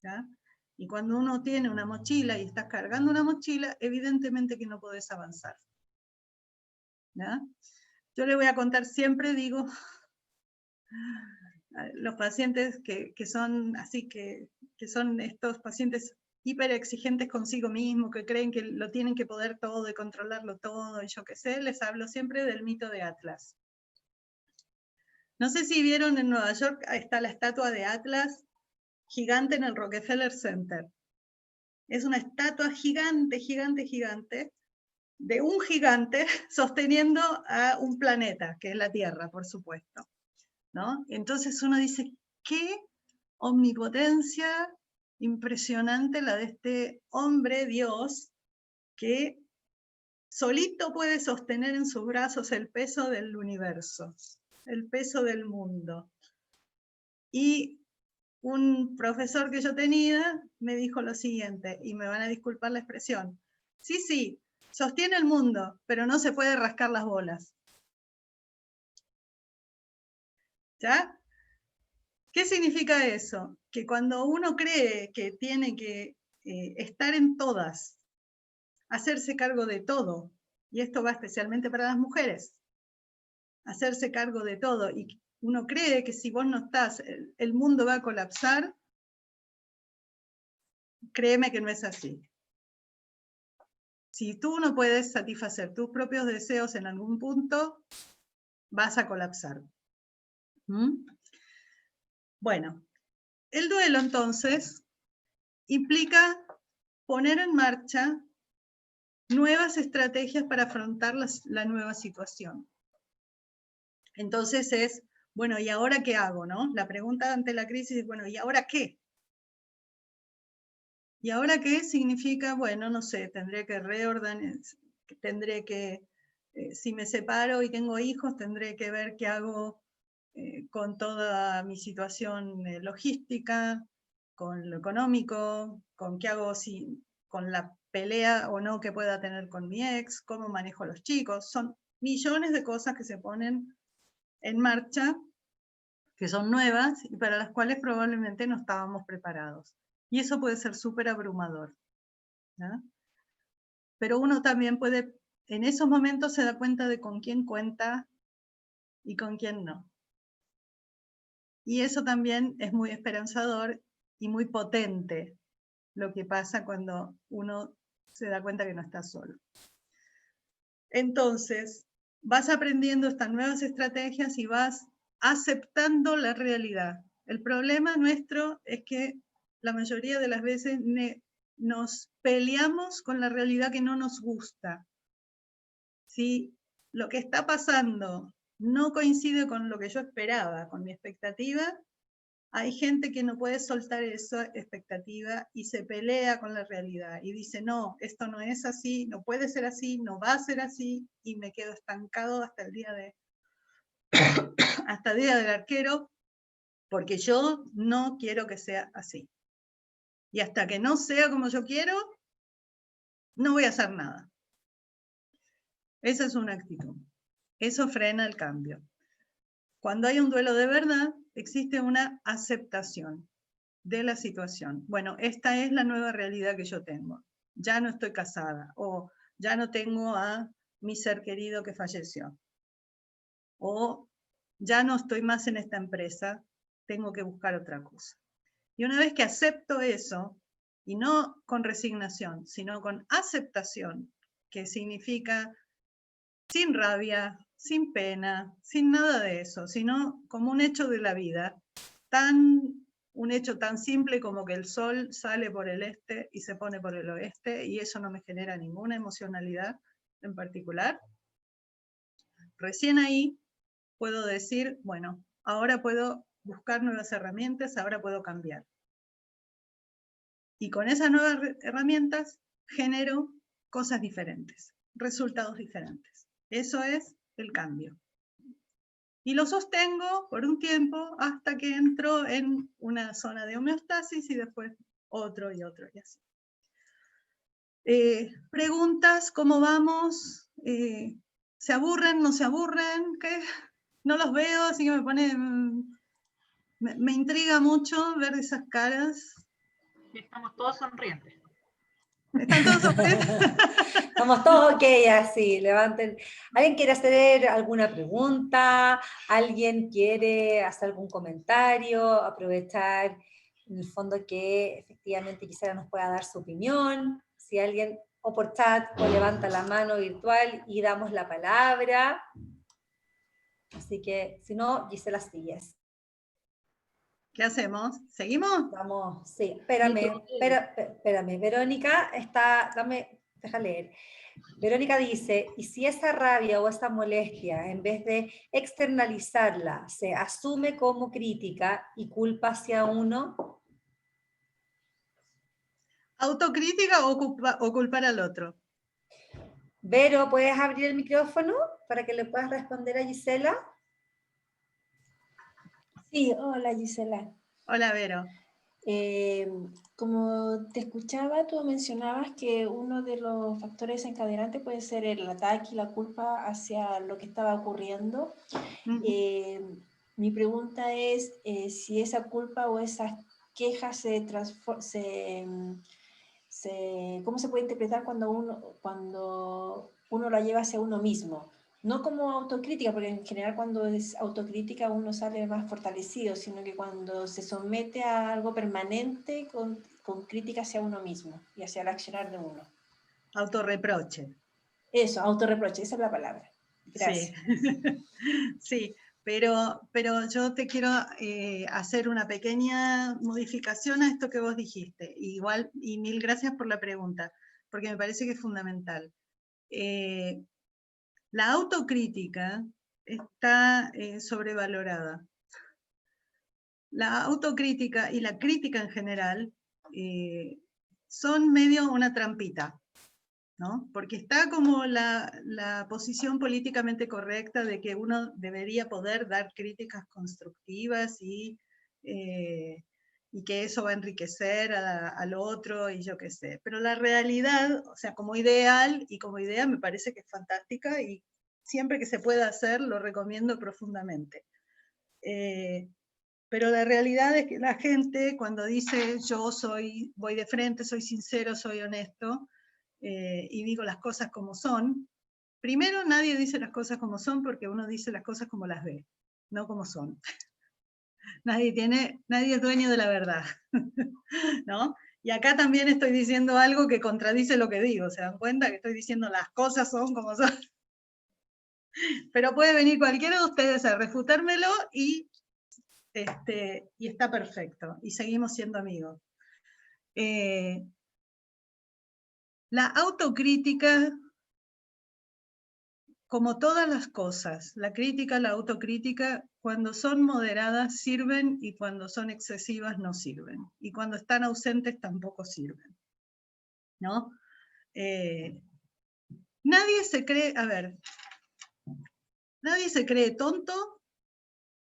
A: ¿Ya? Y cuando uno tiene una mochila y estás cargando una mochila, evidentemente que no podés avanzar. ¿Ya? Yo le voy a contar siempre, digo, a los pacientes que son así, que son estos pacientes hiper exigentes consigo mismo, que creen que lo tienen que poder todo y controlarlo todo, y yo qué sé, les hablo siempre del mito de Atlas. No sé si vieron en Nueva York, está la estatua de Atlas gigante en el Rockefeller Center. Es una estatua gigante, gigante, gigante, de un gigante sosteniendo a un planeta, que es la Tierra, por supuesto, ¿no? Entonces uno dice, qué omnipotencia impresionante la de este hombre Dios, que solito puede sostener en sus brazos el peso del universo, el peso del mundo. Y un profesor que yo tenía me dijo lo siguiente, y me van a disculpar la expresión, sí, sostiene el mundo, pero no se puede rascar las bolas. ¿Ya? ¿Qué significa eso? Que cuando uno cree que tiene que estar en todas, hacerse cargo de todo, y esto va especialmente para las mujeres, hacerse cargo de todo, y uno cree que si vos no estás, el mundo va a colapsar, créeme que no es así. Si tú no puedes satisfacer tus propios deseos en algún punto, vas a colapsar. ¿Mm? Bueno, el duelo entonces implica poner en marcha nuevas estrategias para afrontar la nueva situación. Entonces es, bueno, ¿y ahora qué hago? ¿No? La pregunta ante la crisis es, bueno, ¿y ahora qué? ¿Y ahora qué significa? Bueno, no sé, tendré que reordenar, tendré que, si me separo y tengo hijos, tendré que ver qué hago con toda mi situación logística, con lo económico, con qué hago con la pelea o no que pueda tener con mi ex, cómo manejo a los chicos. Son millones de cosas que se ponen en marcha, que son nuevas y para las cuales probablemente no estábamos preparados. Y eso puede ser súper abrumador, ¿no? Pero uno también puede, en esos momentos se da cuenta de con quién cuenta y con quién no. Y eso también es muy esperanzador y muy potente, lo que pasa cuando uno se da cuenta que no está solo. Entonces, vas aprendiendo estas nuevas estrategias y vas aceptando la realidad. El problema nuestro es que la mayoría de las veces nos peleamos con la realidad que no nos gusta. Si lo que está pasando no coincide con lo que yo esperaba, con mi expectativa, hay gente que no puede soltar esa expectativa y se pelea con la realidad y dice, no, esto no es así, no puede ser así, no va a ser así, y me quedo estancado hasta el día hasta el día del arquero, porque yo no quiero que sea así. Y hasta que no sea como yo quiero, no voy a hacer nada. Esa es una actitud. Eso frena el cambio. Cuando hay un duelo de verdad, existe una aceptación de la situación. Bueno, esta es la nueva realidad que yo tengo. Ya no estoy casada, o ya no tengo a mi ser querido que falleció, o ya no estoy más en esta empresa, tengo que buscar otra cosa. Y una vez que acepto eso, y no con resignación, sino con aceptación, que significa sin rabia, sin pena, sin nada de eso, sino como un hecho de la vida, un hecho tan simple como que el sol sale por el este y se pone por el oeste, y eso no me genera ninguna emocionalidad en particular. Recién ahí puedo decir, bueno, ahora puedo buscar nuevas herramientas, ahora puedo cambiar. Y con esas nuevas herramientas genero cosas diferentes, resultados diferentes. Eso es el cambio. Y lo sostengo por un tiempo hasta que entro en una zona de homeostasis y después otro y otro y así. Preguntas, ¿cómo vamos? ¿Se aburren? ¿No se aburren? ¿Qué? No los veo, así que me intriga mucho ver esas caras.
C: Estamos todos sonrientes.
A: ¿Están todos sonrientes?
B: Estamos todos ok, así, levanten. ¿Alguien quiere hacer alguna pregunta? ¿Alguien quiere hacer algún comentario? Aprovechar, en el fondo, que efectivamente quisiera nos pueda dar su opinión. Si alguien, o por chat, o levanta la mano virtual y damos la palabra. Así que, si no, Gisela, sigues.
A: ¿Qué hacemos? ¿Seguimos?
B: Vamos, sí, espérame. Verónica está, deja leer. Verónica dice, ¿y si esa rabia o esa molestia, en vez de externalizarla, se asume como crítica y culpa hacia uno?
A: ¿Autocrítica o culpar al otro?
B: Vero, ¿puedes abrir el micrófono para que le puedas responder a Gisela?
D: Sí, hola Gisela.
A: Hola, Vero.
D: Como te escuchaba, tú mencionabas que uno de los factores encadenantes puede ser el ataque y la culpa hacia lo que estaba ocurriendo. Mi pregunta es si esa culpa o esas quejas ¿cómo se puede interpretar cuando uno la lleva hacia uno mismo? No como autocrítica, porque en general cuando es autocrítica uno sale más fortalecido, sino que cuando se somete a algo permanente con crítica hacia uno mismo y hacia el accionar de uno.
A: Autorreproche.
D: Eso, autorreproche, esa es la palabra. Gracias.
A: Sí, sí, pero yo te quiero hacer una pequeña modificación a esto que vos dijiste. Igual, y mil gracias por la pregunta, porque me parece que es fundamental. La autocrítica está sobrevalorada. La autocrítica y la crítica en general son medio una trampita, ¿no? Porque está como la posición políticamente correcta de que uno debería poder dar críticas constructivas y que eso va a enriquecer al otro y yo qué sé. Pero la realidad, o sea, como ideal y como idea me parece que es fantástica y siempre que se pueda hacer lo recomiendo profundamente. Pero la realidad es que la gente cuando dice yo voy de frente, soy sincero, soy honesto y digo las cosas como son, primero nadie dice las cosas como son porque uno dice las cosas como las ve, no como son. Nadie es dueño de la verdad, ¿no? Y acá también estoy diciendo algo que contradice lo que digo, ¿se dan cuenta? Que estoy diciendo las cosas son como son. Pero puede venir cualquiera de ustedes a refutármelo y está perfecto, y seguimos siendo amigos. La autocrítica, como todas las cosas, la crítica, la autocrítica, cuando son moderadas sirven y cuando son excesivas no sirven. Y cuando están ausentes tampoco sirven, ¿no? Nadie se cree, nadie se cree tonto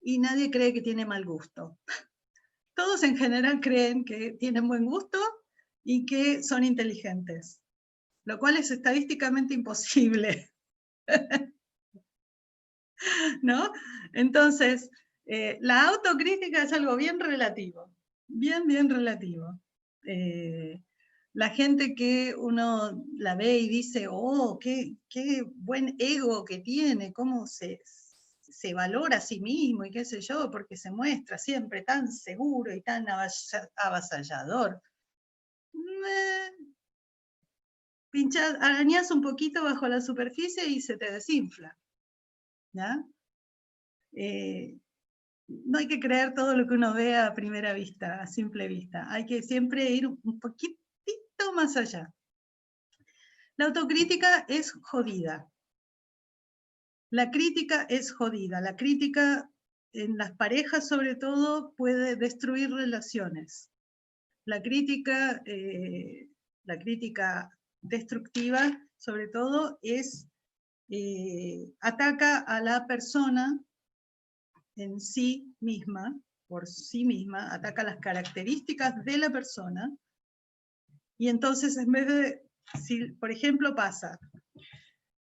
A: y nadie cree que tiene mal gusto. Todos en general creen que tienen buen gusto y que son inteligentes, lo cual es estadísticamente imposible. ¿No? Entonces, la autocrítica es algo bien relativo, bien relativo. La gente que uno la ve y dice, oh, qué buen ego que tiene, cómo se valora a sí mismo y qué sé yo, porque se muestra siempre tan seguro y tan avasallador. Arañas un poquito bajo la superficie y se te desinfla. ¿Ya? No hay que creer todo lo que uno ve a primera vista, a simple vista. Hay que siempre ir un poquitito más allá. La autocrítica es jodida. La crítica es jodida, la crítica en las parejas sobre todo puede destruir relaciones. La crítica destructiva sobre todo ataca a la persona en sí misma, por sí misma, ataca las características de la persona, y entonces en vez de, si por ejemplo pasa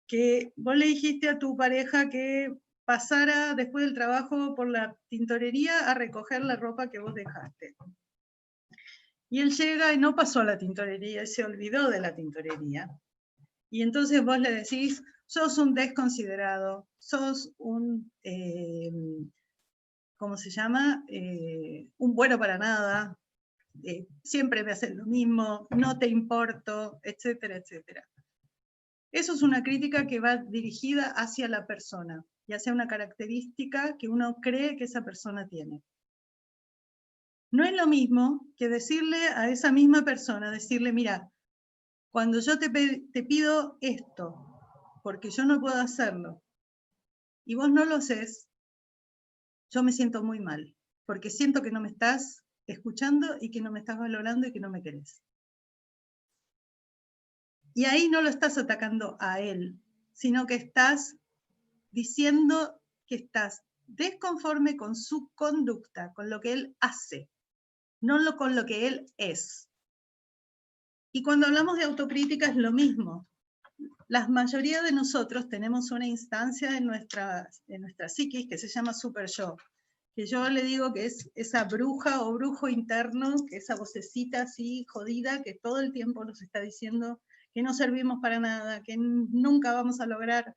A: que vos le dijiste a tu pareja que pasara después del trabajo por la tintorería a recoger la ropa que vos dejaste. Y él llega y no pasó a la tintorería, y se olvidó de la tintorería. Y entonces vos le decís, sos un desconsiderado, sos un, ¿cómo se llama? Un bueno para nada, siempre me haces lo mismo, no te importo, etcétera, etcétera. Eso es una crítica que va dirigida hacia la persona y hacia una característica que uno cree que esa persona tiene. No es lo mismo que decirle a esa misma persona, decirle, mira, cuando yo te pido esto, porque yo no puedo hacerlo, y vos no lo haces, yo me siento muy mal, porque siento que no me estás escuchando y que no me estás valorando y que no me querés. Y ahí no lo estás atacando a él, sino que estás diciendo que estás desconforme con su conducta, con lo que él hace, no con lo que él es. Y cuando hablamos de autocrítica es lo mismo. La mayoría de nosotros tenemos una instancia en nuestra psiquis que se llama super yo, que yo le digo que es esa bruja o brujo interno, que esa vocecita así jodida que todo el tiempo nos está diciendo que no servimos para nada, que nunca vamos a lograr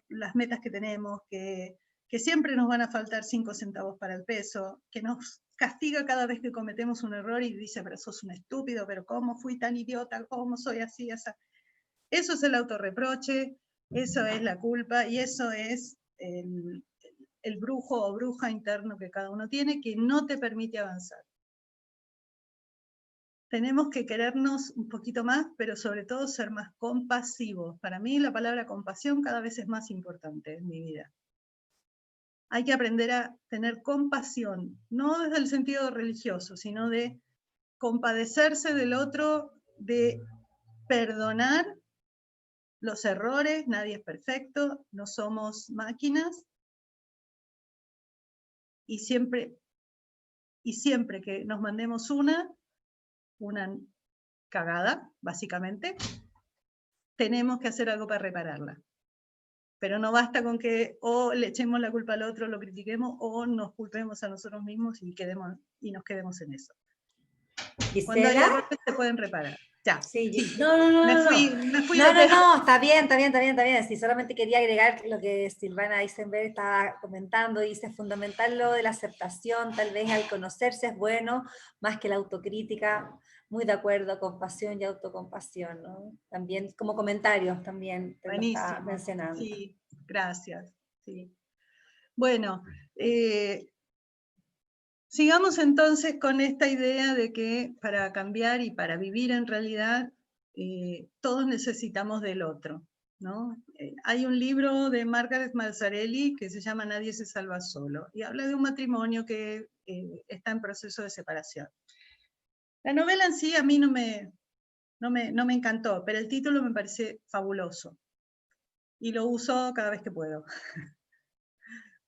A: las metas que tenemos, que siempre nos van a faltar 5 centavos para el peso, que nos castiga cada vez que cometemos un error y dice, pero sos un estúpido, pero ¿cómo fui tan idiota? ¿Cómo soy así? Esa? Eso es el autorreproche, eso es la culpa y eso es el brujo o bruja interno que cada uno tiene que no te permite avanzar. Tenemos que querernos un poquito más, pero sobre todo ser más compasivos. Para mí la palabra compasión cada vez es más importante en mi vida. Hay que aprender a tener compasión, no desde el sentido religioso, sino de compadecerse del otro, de perdonar los errores, nadie es perfecto, no somos máquinas, y siempre que nos mandemos una cagada, básicamente, tenemos que hacer algo para repararla. Pero no basta con que o le echemos la culpa al otro, lo critiquemos, o nos culpemos a nosotros mismos y nos quedemos en eso.
B: Gisela,
A: cuando hay errores se pueden reparar. Ya.
B: Sí, no.
A: Me fui
B: No,
A: de tema.
B: está bien. Sí, solamente quería agregar lo que Silvana Eisenberg estaba comentando. Dice, fundamental lo de la aceptación, tal vez al conocerse es bueno, más que la autocrítica. Muy de acuerdo, compasión y autocompasión, ¿no? También como comentarios también te lo estaba mencionando.
A: Sí, gracias. Sí. Bueno, sigamos entonces con esta idea de que para cambiar y para vivir en realidad, todos necesitamos del otro, ¿no? Hay un libro de Margaret Mazzarelli que se llama Nadie se salva solo, y habla de un matrimonio que está en proceso de separación. La novela en sí a mí no me encantó, pero el título me parece fabuloso, y lo uso cada vez que puedo,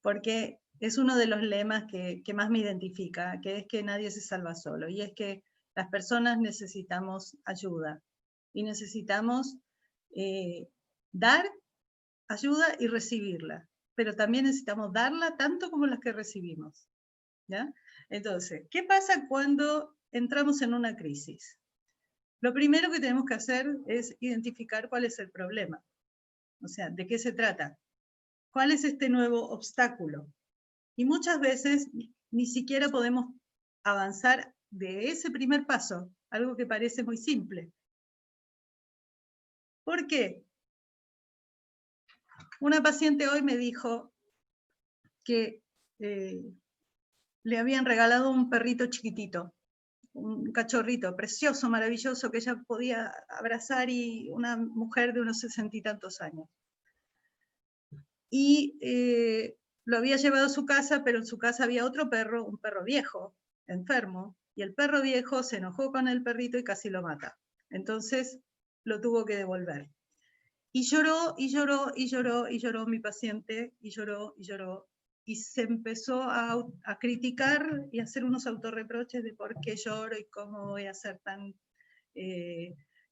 A: porque es uno de los lemas que más me identifica, que es que nadie se salva solo, y es que las personas necesitamos ayuda, y necesitamos dar ayuda y recibirla, pero también necesitamos darla tanto como las que recibimos, ¿ya? Entonces, ¿qué pasa cuando entramos en una crisis? Lo primero que tenemos que hacer es identificar cuál es el problema, o sea, ¿de qué se trata? ¿Cuál es este nuevo obstáculo? Y muchas veces ni siquiera podemos avanzar de ese primer paso, algo que parece muy simple. ¿Por qué? Una paciente hoy me dijo que le habían regalado un perrito chiquitito, un cachorrito precioso, maravilloso, que ella podía abrazar, y una mujer de unos 60 y tantos años. y lo había llevado a su casa, pero en su casa había otro perro, un perro viejo, enfermo, y el perro viejo se enojó con el perrito y casi lo mata. Entonces lo tuvo que devolver. Y lloró, y lloró, y lloró, y lloró mi paciente, y lloró, y se empezó a criticar y a hacer unos autorreproches de por qué lloro y cómo voy a ser tan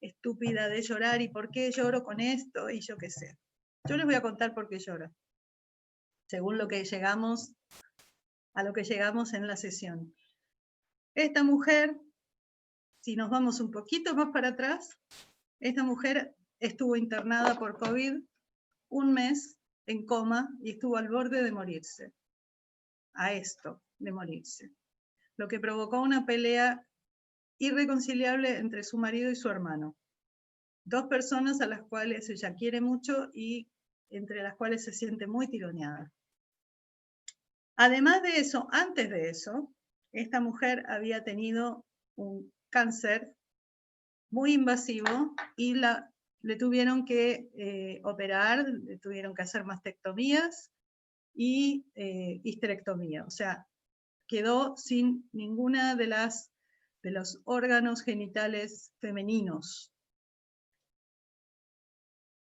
A: estúpida de llorar y por qué lloro con esto, y yo qué sé. Yo les voy a contar por qué lloro, según lo que llegamos, a lo que llegamos en la sesión. Esta mujer, si nos vamos un poquito más para atrás, esta mujer estuvo internada por COVID 1 mes en coma y estuvo al borde de morirse, a esto de morirse, lo que provocó una pelea irreconciliable entre su marido y su hermano, 2 personas a las cuales ella quiere mucho y entre las cuales se siente muy tironeada. Además de eso, antes de eso, esta mujer había tenido un cáncer muy invasivo y le tuvieron que operar, le tuvieron que hacer mastectomías y histerectomía. O sea, quedó sin ninguna de los órganos genitales femeninos.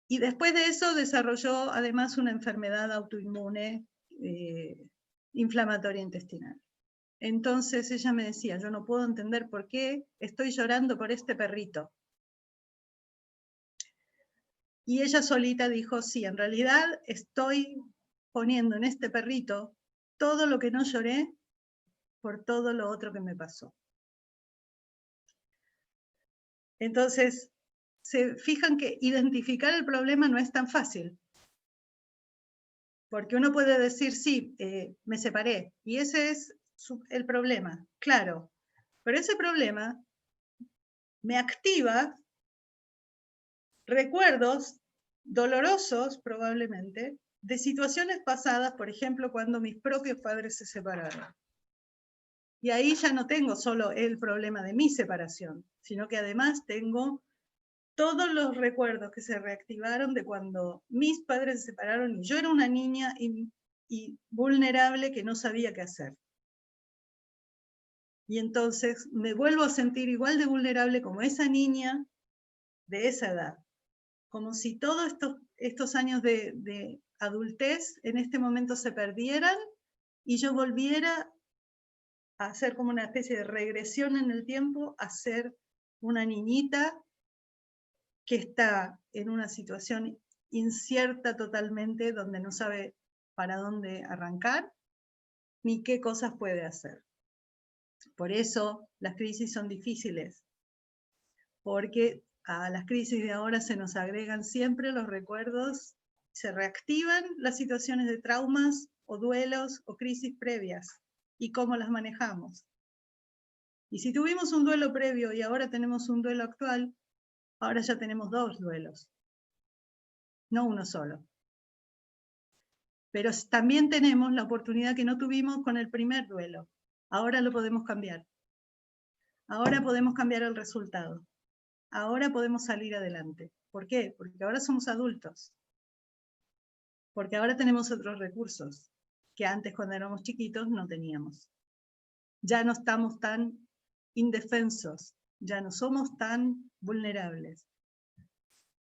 A: Y después de eso desarrolló además una enfermedad autoinmune inflamatoria intestinal. Entonces ella me decía, yo no puedo entender por qué estoy llorando por este perrito. Y ella solita dijo, sí, en realidad estoy poniendo en este perrito todo lo que no lloré por todo lo otro que me pasó. Entonces, se fijan que identificar el problema no es tan fácil. Porque uno puede decir, sí, me separé, y ese es el problema, claro. Pero ese problema me activa recuerdos dolorosos, probablemente, de situaciones pasadas, por ejemplo, cuando mis propios padres se separaron. Y ahí ya no tengo solo el problema de mi separación, sino que además tengo todos los recuerdos que se reactivaron de cuando mis padres se separaron y yo era una niña y vulnerable que no sabía qué hacer. Y entonces me vuelvo a sentir igual de vulnerable como esa niña de esa edad. Como si todos estos años de adultez en este momento se perdieran y yo volviera a hacer como una especie de regresión en el tiempo, a ser una niñita que está en una situación incierta totalmente, donde no sabe para dónde arrancar, ni qué cosas puede hacer. Por eso las crisis son difíciles, porque a las crisis de ahora se nos agregan siempre los recuerdos, se reactivan las situaciones de traumas o duelos o crisis previas y cómo las manejamos. Y si tuvimos un duelo previo y ahora tenemos un duelo actual, ahora ya tenemos 2 duelos, no uno solo. Pero también tenemos la oportunidad que no tuvimos con el primer duelo. Ahora lo podemos cambiar. Ahora podemos cambiar el resultado. Ahora podemos salir adelante. ¿Por qué? Porque ahora somos adultos. Porque ahora tenemos otros recursos que antes cuando éramos chiquitos no teníamos. Ya no estamos tan indefensos, ya no somos tan vulnerables.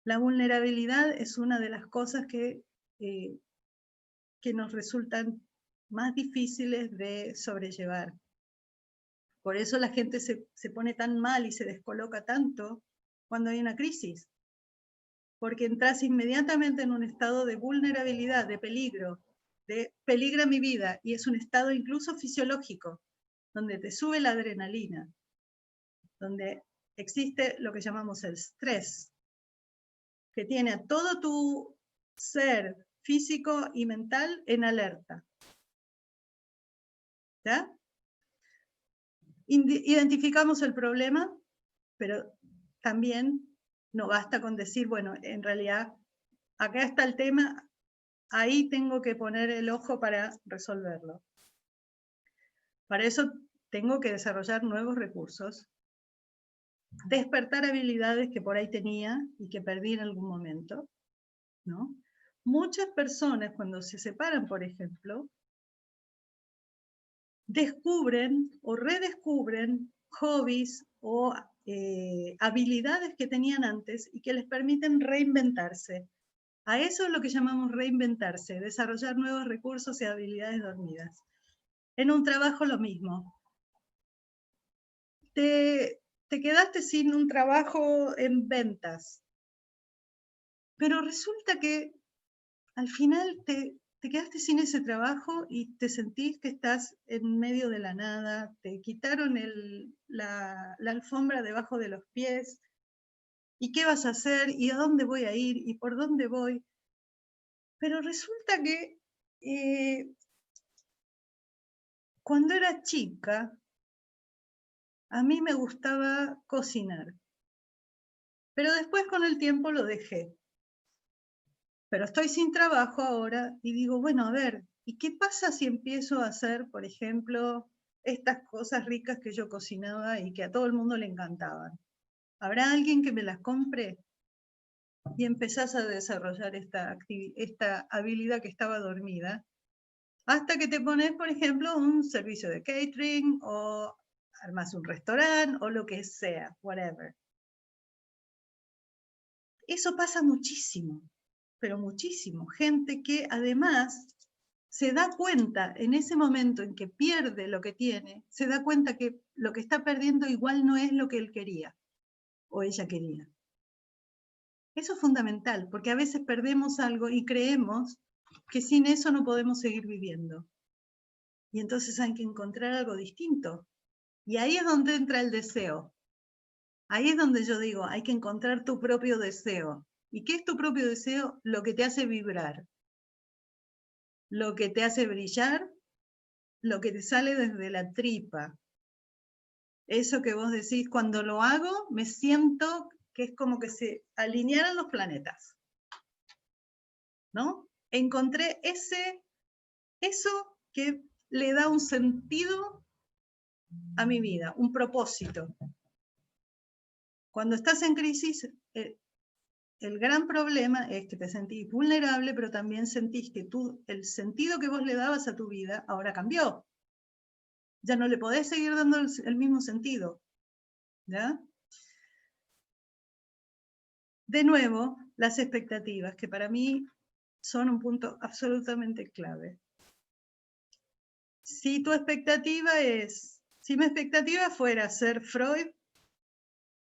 A: La vulnerabilidad es una de las cosas que nos resultan más difíciles de sobrellevar. Por eso la gente se pone tan mal y se descoloca tanto cuando hay una crisis. Porque entras inmediatamente en un estado de vulnerabilidad, de peligra mi vida, y es un estado incluso fisiológico, donde te sube la adrenalina, donde existe lo que llamamos el estrés, que tiene a todo tu ser físico y mental en alerta. ¿Ya? Identificamos el problema, pero también no basta con decir, bueno, en realidad acá está el tema, ahí tengo que poner el ojo para resolverlo. Para eso tengo que desarrollar nuevos recursos, despertar habilidades que por ahí tenía y que perdí en algún momento, ¿no? muchas personas cuando se separan, por ejemplo, descubren o redescubren hobbies o habilidades que tenían antes y que les permiten reinventarse. A eso es lo que llamamos reinventarse, desarrollar nuevos recursos y habilidades dormidas. En un trabajo lo mismo. Te quedaste sin un trabajo en ventas, pero resulta que al final te quedaste sin ese trabajo y te sentís que estás en medio de la nada, te quitaron la alfombra debajo de los pies, ¿y qué vas a hacer? ¿Y a dónde voy a ir? ¿Y por dónde voy? Pero resulta que cuando era chica, a mí me gustaba cocinar, pero después con el tiempo lo dejé. Pero estoy sin trabajo ahora y digo, bueno, a ver, ¿y qué pasa si empiezo a hacer, por ejemplo, estas cosas ricas que yo cocinaba y que a todo el mundo le encantaban? ¿Habrá alguien que me las compre? Y empezás a desarrollar esta habilidad que estaba dormida, hasta que te pones, por ejemplo, un servicio de catering o armas un restaurante o lo que sea, whatever. Eso pasa muchísimo, pero muchísimo. Gente que además se da cuenta en ese momento en que pierde lo que tiene, se da cuenta que lo que está perdiendo igual no es lo que él quería o ella quería. Eso es fundamental, porque a veces perdemos algo y creemos que sin eso no podemos seguir viviendo. Y entonces hay que encontrar algo distinto. Y ahí es donde entra el deseo. Ahí es donde yo digo, hay que encontrar tu propio deseo. ¿Y qué es tu propio deseo? Lo que te hace vibrar, lo que te hace brillar, lo que te sale desde la tripa. Eso que vos decís, cuando lo hago, me siento que es como que se alinearan los planetas. ¿No? Encontré eso que le da un sentido a mi vida, un propósito. Cuando estás en crisis, el gran problema es que te sentís vulnerable, pero también sentís que el sentido que vos le dabas a tu vida ahora cambió. Ya no le podés seguir dando el mismo sentido. ¿Ya? De nuevo, las expectativas, que para mí son un punto absolutamente clave. Si mi expectativa fuera ser Freud,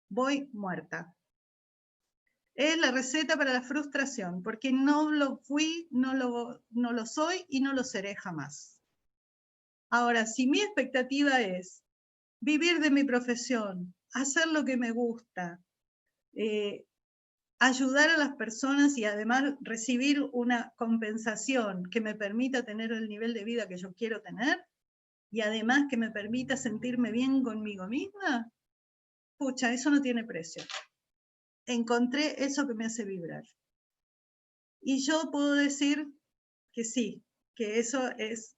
A: voy muerta. Es la receta para la frustración, porque no lo fui, no lo soy y no lo seré jamás. Ahora, si mi expectativa es vivir de mi profesión, hacer lo que me gusta, ayudar a las personas y además recibir una compensación que me permita tener el nivel de vida que yo quiero tener y además que me permita sentirme bien conmigo misma, pucha, eso no tiene precio. Encontré eso que me hace vibrar. Y yo puedo decir que sí, que eso es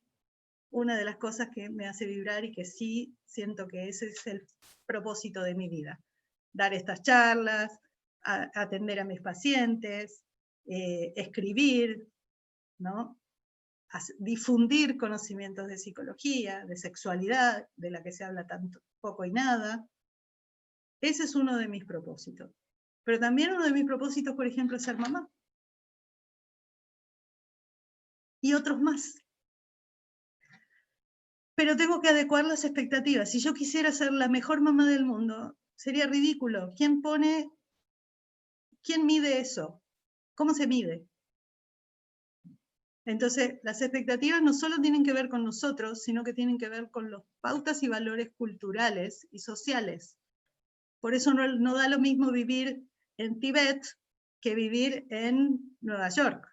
A: una de las cosas que me hace vibrar y que sí siento que ese es el propósito de mi vida. Dar estas charlas, atender a mis pacientes, escribir, ¿no? Difundir conocimientos de psicología, de sexualidad, de la que se habla tanto, poco y nada. Ese es uno de mis propósitos. Pero también uno de mis propósitos, por ejemplo, es ser mamá. Y otros más. Pero tengo que adecuar las expectativas. Si yo quisiera ser la mejor mamá del mundo, sería ridículo. ¿Quién mide eso? ¿Cómo se mide? Entonces, las expectativas no solo tienen que ver con nosotros, sino que tienen que ver con las pautas y valores culturales y sociales. Por eso no da lo mismo vivir en Tíbet que vivir en Nueva York,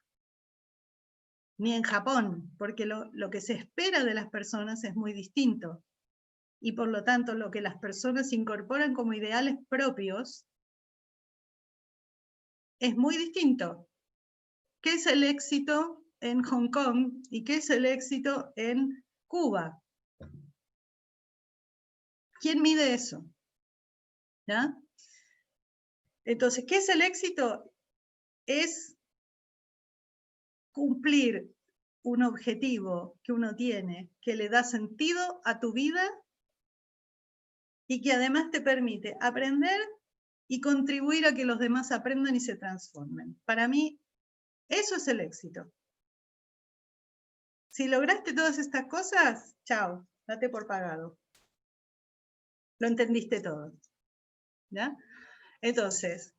A: ni en Japón, porque lo que se espera de las personas es muy distinto. Y por lo tanto, lo que las personas incorporan como ideales propios es muy distinto. ¿Qué es el éxito en Hong Kong y qué es el éxito en Cuba? ¿Quién mide eso? ¿Ya? Entonces, ¿qué es el éxito? Es cumplir un objetivo que uno tiene, que le da sentido a tu vida y que además te permite aprender y contribuir a que los demás aprendan y se transformen. Para mí, eso es el éxito. Si lograste todas estas cosas, chao, date por pagado. Lo entendiste todo. ¿Ya? Entonces,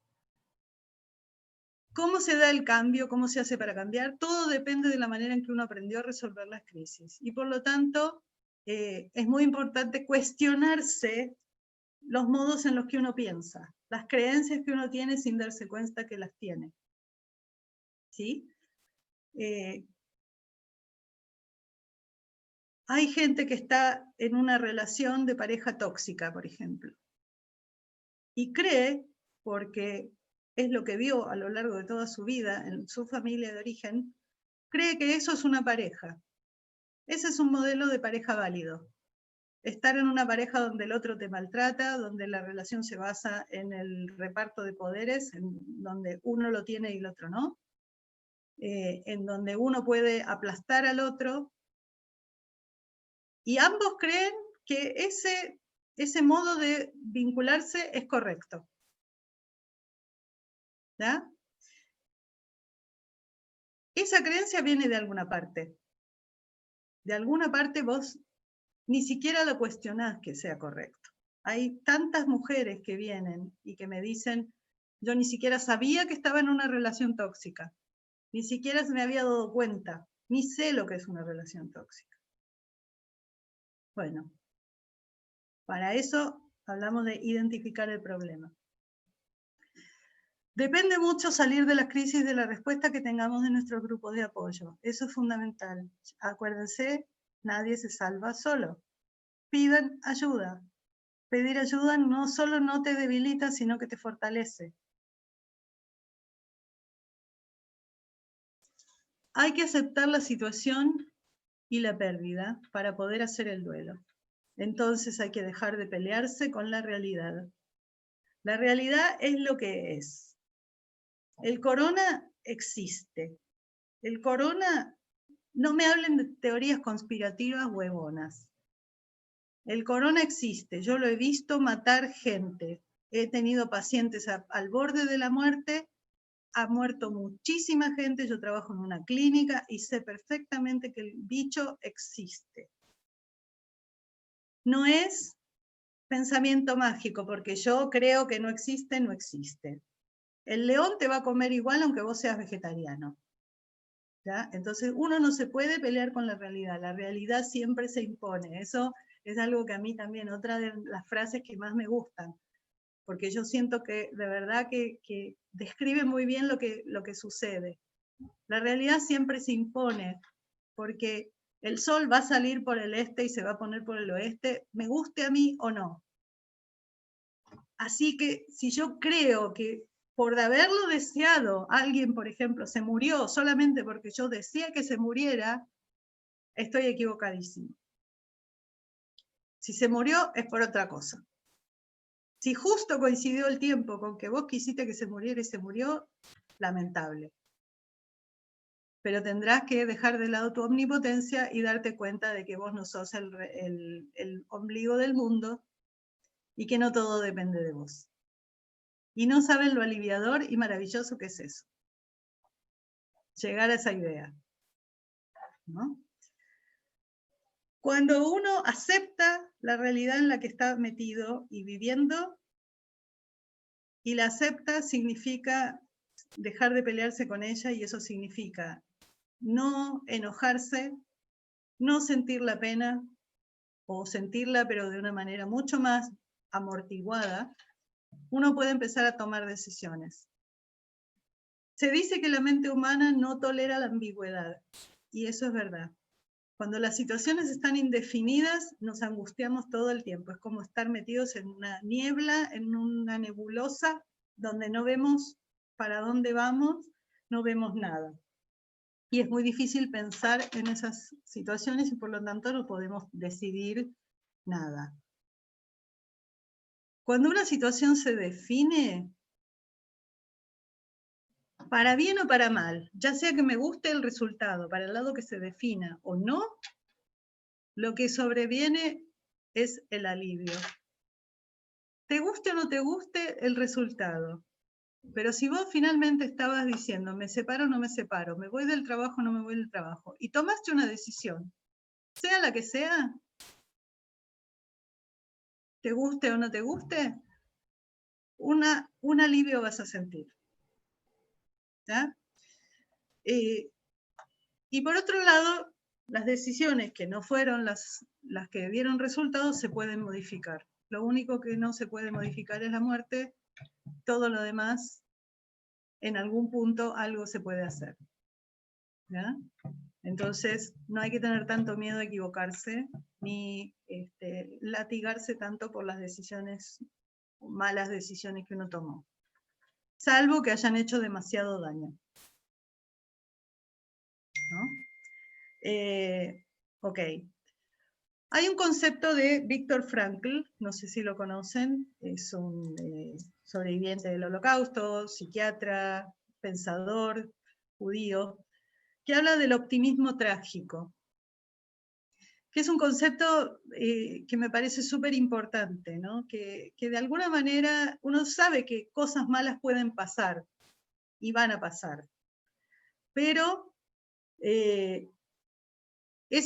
A: ¿cómo se da el cambio? ¿Cómo se hace para cambiar? Todo depende de la manera en que uno aprendió a resolver las crisis. Y por lo tanto, es muy importante cuestionarse los modos en los que uno piensa, las creencias que uno tiene sin darse cuenta que las tiene. ¿Sí? Hay gente que está en una relación de pareja tóxica, por ejemplo, y cree, porque es lo que vio a lo largo de toda su vida en su familia de origen, cree que eso es una pareja. Ese es un modelo de pareja válido. Estar en una pareja donde el otro te maltrata, donde la relación se basa en el reparto de poderes, en donde uno lo tiene y el otro no, en donde uno puede aplastar al otro, y ambos creen que ese modo de vincularse es correcto. ¿Ya? Esa creencia viene de alguna parte. De alguna parte vos ni siquiera lo cuestionás que sea correcto. Hay tantas mujeres que vienen y que me dicen, yo ni siquiera sabía que estaba en una relación tóxica, ni siquiera se me había dado cuenta, ni sé lo que es una relación tóxica. Bueno, para eso hablamos de identificar el problema. Depende mucho salir de la crisis de la respuesta que tengamos de nuestros grupos de apoyo. Eso es fundamental. Acuérdense, nadie se salva solo. Pidan ayuda. Pedir ayuda no solo no te debilita, sino que te fortalece. Hay que aceptar la situación y la pérdida para poder hacer el duelo. Entonces hay que dejar de pelearse con la realidad. La realidad es lo que es. El corona existe. El corona, no me hablen de teorías conspirativas huevonas. El corona existe, yo lo he visto matar gente. He tenido pacientes al borde de la muerte, ha muerto muchísima gente, yo trabajo en una clínica y sé perfectamente que el bicho existe. No es pensamiento mágico, porque yo creo que no existe, no existe. El león te va a comer igual aunque vos seas vegetariano. ¿Ya? Entonces uno no se puede pelear con la realidad siempre se impone. Eso es algo que a mí también, otra de las frases que más me gustan, porque yo siento que de verdad que describe muy bien lo que sucede. La realidad siempre se impone, porque el sol va a salir por el este y se va a poner por el oeste, me guste a mí o no. Así que si yo creo que por haberlo deseado, alguien, por ejemplo, se murió solamente porque yo decía que se muriera, estoy equivocadísimo. Si se murió, es por otra cosa. Si justo coincidió el tiempo con que vos quisiste que se muriera y se murió, lamentable. Pero tendrás que dejar de lado tu omnipotencia y darte cuenta de que vos no sos el ombligo del mundo y que no todo depende de vos. Y no saben lo aliviador y maravilloso que es eso. Llegar a esa idea, ¿no? Cuando uno acepta la realidad en la que está metido y viviendo, y la acepta significa dejar de pelearse con ella, y eso significa no enojarse, no sentir la pena, o sentirla pero de una manera mucho más amortiguada, uno puede empezar a tomar decisiones. Se dice que la mente humana no tolera la ambigüedad, y eso es verdad. Cuando las situaciones están indefinidas, nos angustiamos todo el tiempo. Es como estar metidos en una niebla, en una nebulosa, donde no vemos para dónde vamos, no vemos nada. Y es muy difícil pensar en esas situaciones y por lo tanto no podemos decidir nada. Cuando una situación se define, para bien o para mal, ya sea que me guste el resultado, para el lado que se defina o no, lo que sobreviene es el alivio. Te guste o no te guste el resultado. Pero si vos finalmente estabas diciendo, me separo o no me separo, me voy del trabajo o no me voy del trabajo, y tomaste una decisión, sea la que sea, te guste o no te guste, un alivio vas a sentir. ¿Ya? Y por otro lado, las decisiones que no fueron las que dieron resultados se pueden modificar. Lo único que no se puede modificar es la muerte, todo lo demás, en algún punto algo se puede hacer. ¿Ya? Entonces, no hay que tener tanto miedo a equivocarse, ni latigarse tanto por las decisiones, malas decisiones que uno tomó, salvo que hayan hecho demasiado daño. ¿No? Ok. Hay un concepto de Viktor Frankl, no sé si lo conocen, es un sobreviviente del Holocausto, psiquiatra, pensador judío, que habla del optimismo trágico, que es un concepto que me parece súper importante, ¿no? Que de alguna manera uno sabe que cosas malas pueden pasar y van a pasar, pero ese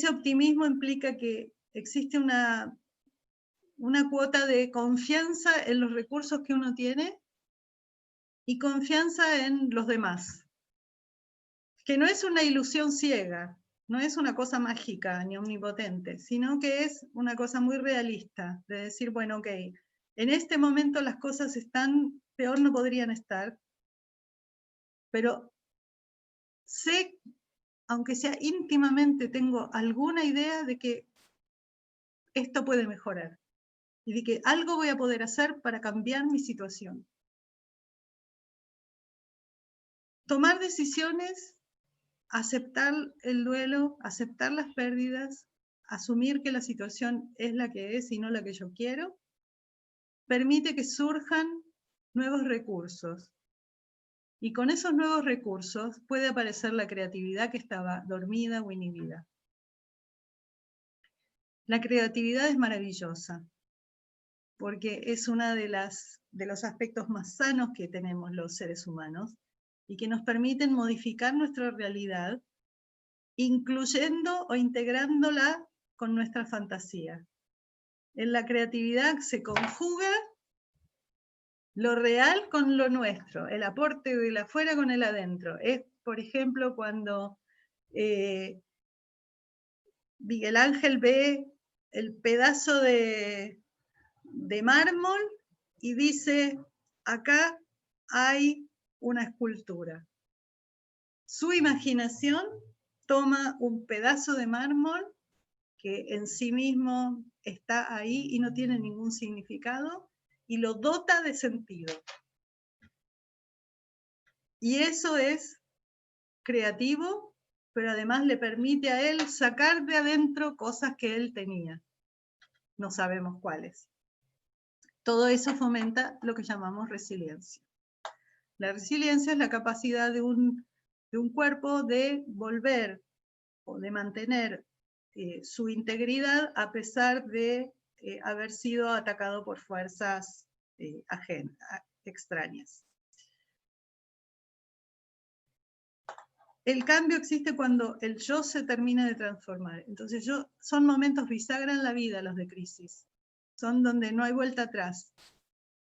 A: optimismo implica que existe una cuota de confianza en los recursos que uno tiene y confianza en los demás, que no es una ilusión ciega, no es una cosa mágica ni omnipotente, sino que es una cosa muy realista, de decir, bueno, ok, en este momento las cosas están, peor no podrían estar, pero sé, aunque sea íntimamente, tengo alguna idea de que esto puede mejorar y de que algo voy a poder hacer para cambiar mi situación. Tomar decisiones, aceptar el duelo, aceptar las pérdidas, asumir que la situación es la que es y no la que yo quiero, permite que surjan nuevos recursos. Y con esos nuevos recursos puede aparecer la creatividad que estaba dormida o inhibida. La creatividad es maravillosa, porque es uno de los aspectos más sanos que tenemos los seres humanos y que nos permiten modificar nuestra realidad, incluyendo o integrándola con nuestra fantasía. En la creatividad se conjuga lo real con lo nuestro, el aporte del afuera con el adentro. Es, por ejemplo, cuando Miguel Ángel ve el pedazo de mármol y dice, acá hay una escultura. Su imaginación toma un pedazo de mármol que en sí mismo está ahí y no tiene ningún significado, y lo dota de sentido. Y eso es creativo, pero además le permite a él sacar de adentro cosas que él tenía. No sabemos cuáles. Todo eso fomenta lo que llamamos resiliencia. La resiliencia es la capacidad de un cuerpo de volver o de mantener su integridad a pesar de haber sido atacado por fuerzas extrañas. El cambio existe cuando el yo se termina de transformar. Entonces son momentos bisagra en la vida los de crisis. Son donde no hay vuelta atrás.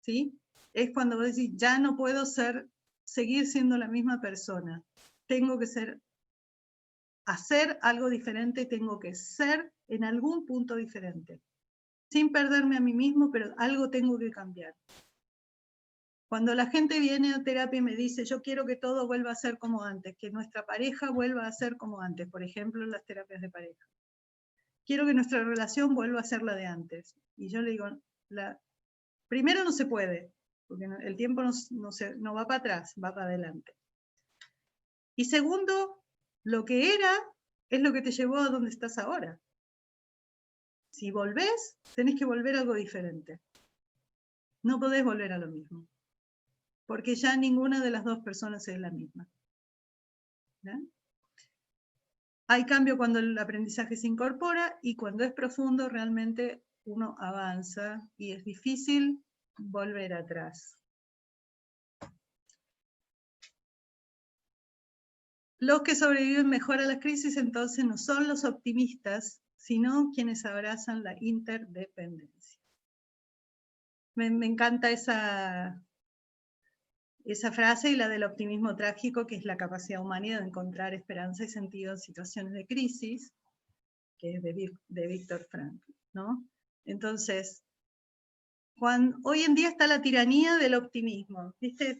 A: ¿Sí? Es cuando vos decís, ya no puedo seguir siendo la misma persona. Tengo que hacer algo diferente, tengo que ser en algún punto diferente. Sin perderme a mí mismo, pero algo tengo que cambiar. Cuando la gente viene a terapia y me dice, yo quiero que todo vuelva a ser como antes, que nuestra pareja vuelva a ser como antes, por ejemplo, en las terapias de pareja. Quiero que nuestra relación vuelva a ser la de antes. Y yo le digo, primero no se puede, porque el tiempo no va para atrás, va para adelante. Y segundo, lo que era es lo que te llevó a donde estás ahora. Si volvés, tenés que volver a algo diferente. No podés volver a lo mismo. porque ya ninguna de las dos personas es la misma. ¿Ya? Hay cambio cuando el aprendizaje se incorpora y cuando es profundo realmente uno avanza y es difícil volver atrás. Los que sobreviven mejor a las crisis entonces no son los optimistas, sino quienes abrazan la interdependencia. Me encanta esa frase y la del optimismo trágico, que es la capacidad humana de encontrar esperanza y sentido en situaciones de crisis, que es de Viktor Frankl, ¿no? Entonces, hoy en día está la tiranía del optimismo, ¿viste?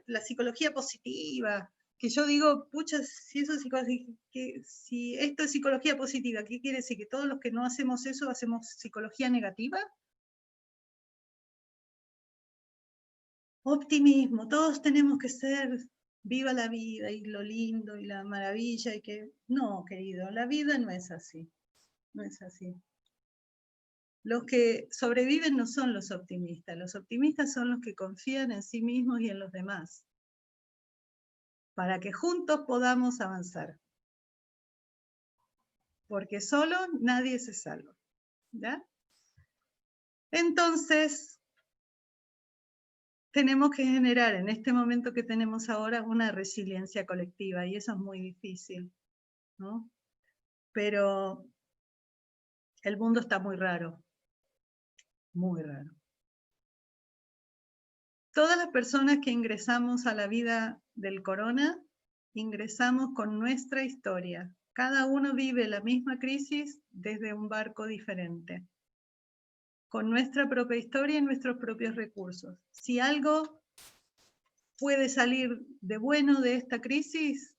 A: La psicología positiva, que yo digo, pucha, si esto es psicología positiva, ¿qué quiere decir? ¿Que todos los que no hacemos eso hacemos psicología negativa? Optimismo, todos tenemos que ser viva la vida y lo lindo y la maravilla y que... No, querido, la vida no es así, no es así. Los que sobreviven no son los optimistas son los que confían en sí mismos y en los demás, para que juntos podamos avanzar. Porque solo nadie se salva, ¿ya? Entonces, tenemos que generar en este momento que tenemos ahora una resiliencia colectiva, y eso es muy difícil, ¿no? Pero el mundo está muy raro, muy raro. Todas las personas que ingresamos a la vida del corona, ingresamos con nuestra historia. Cada uno vive la misma crisis desde un barco diferente, con nuestra propia historia y nuestros propios recursos. Si algo puede salir de bueno de esta crisis,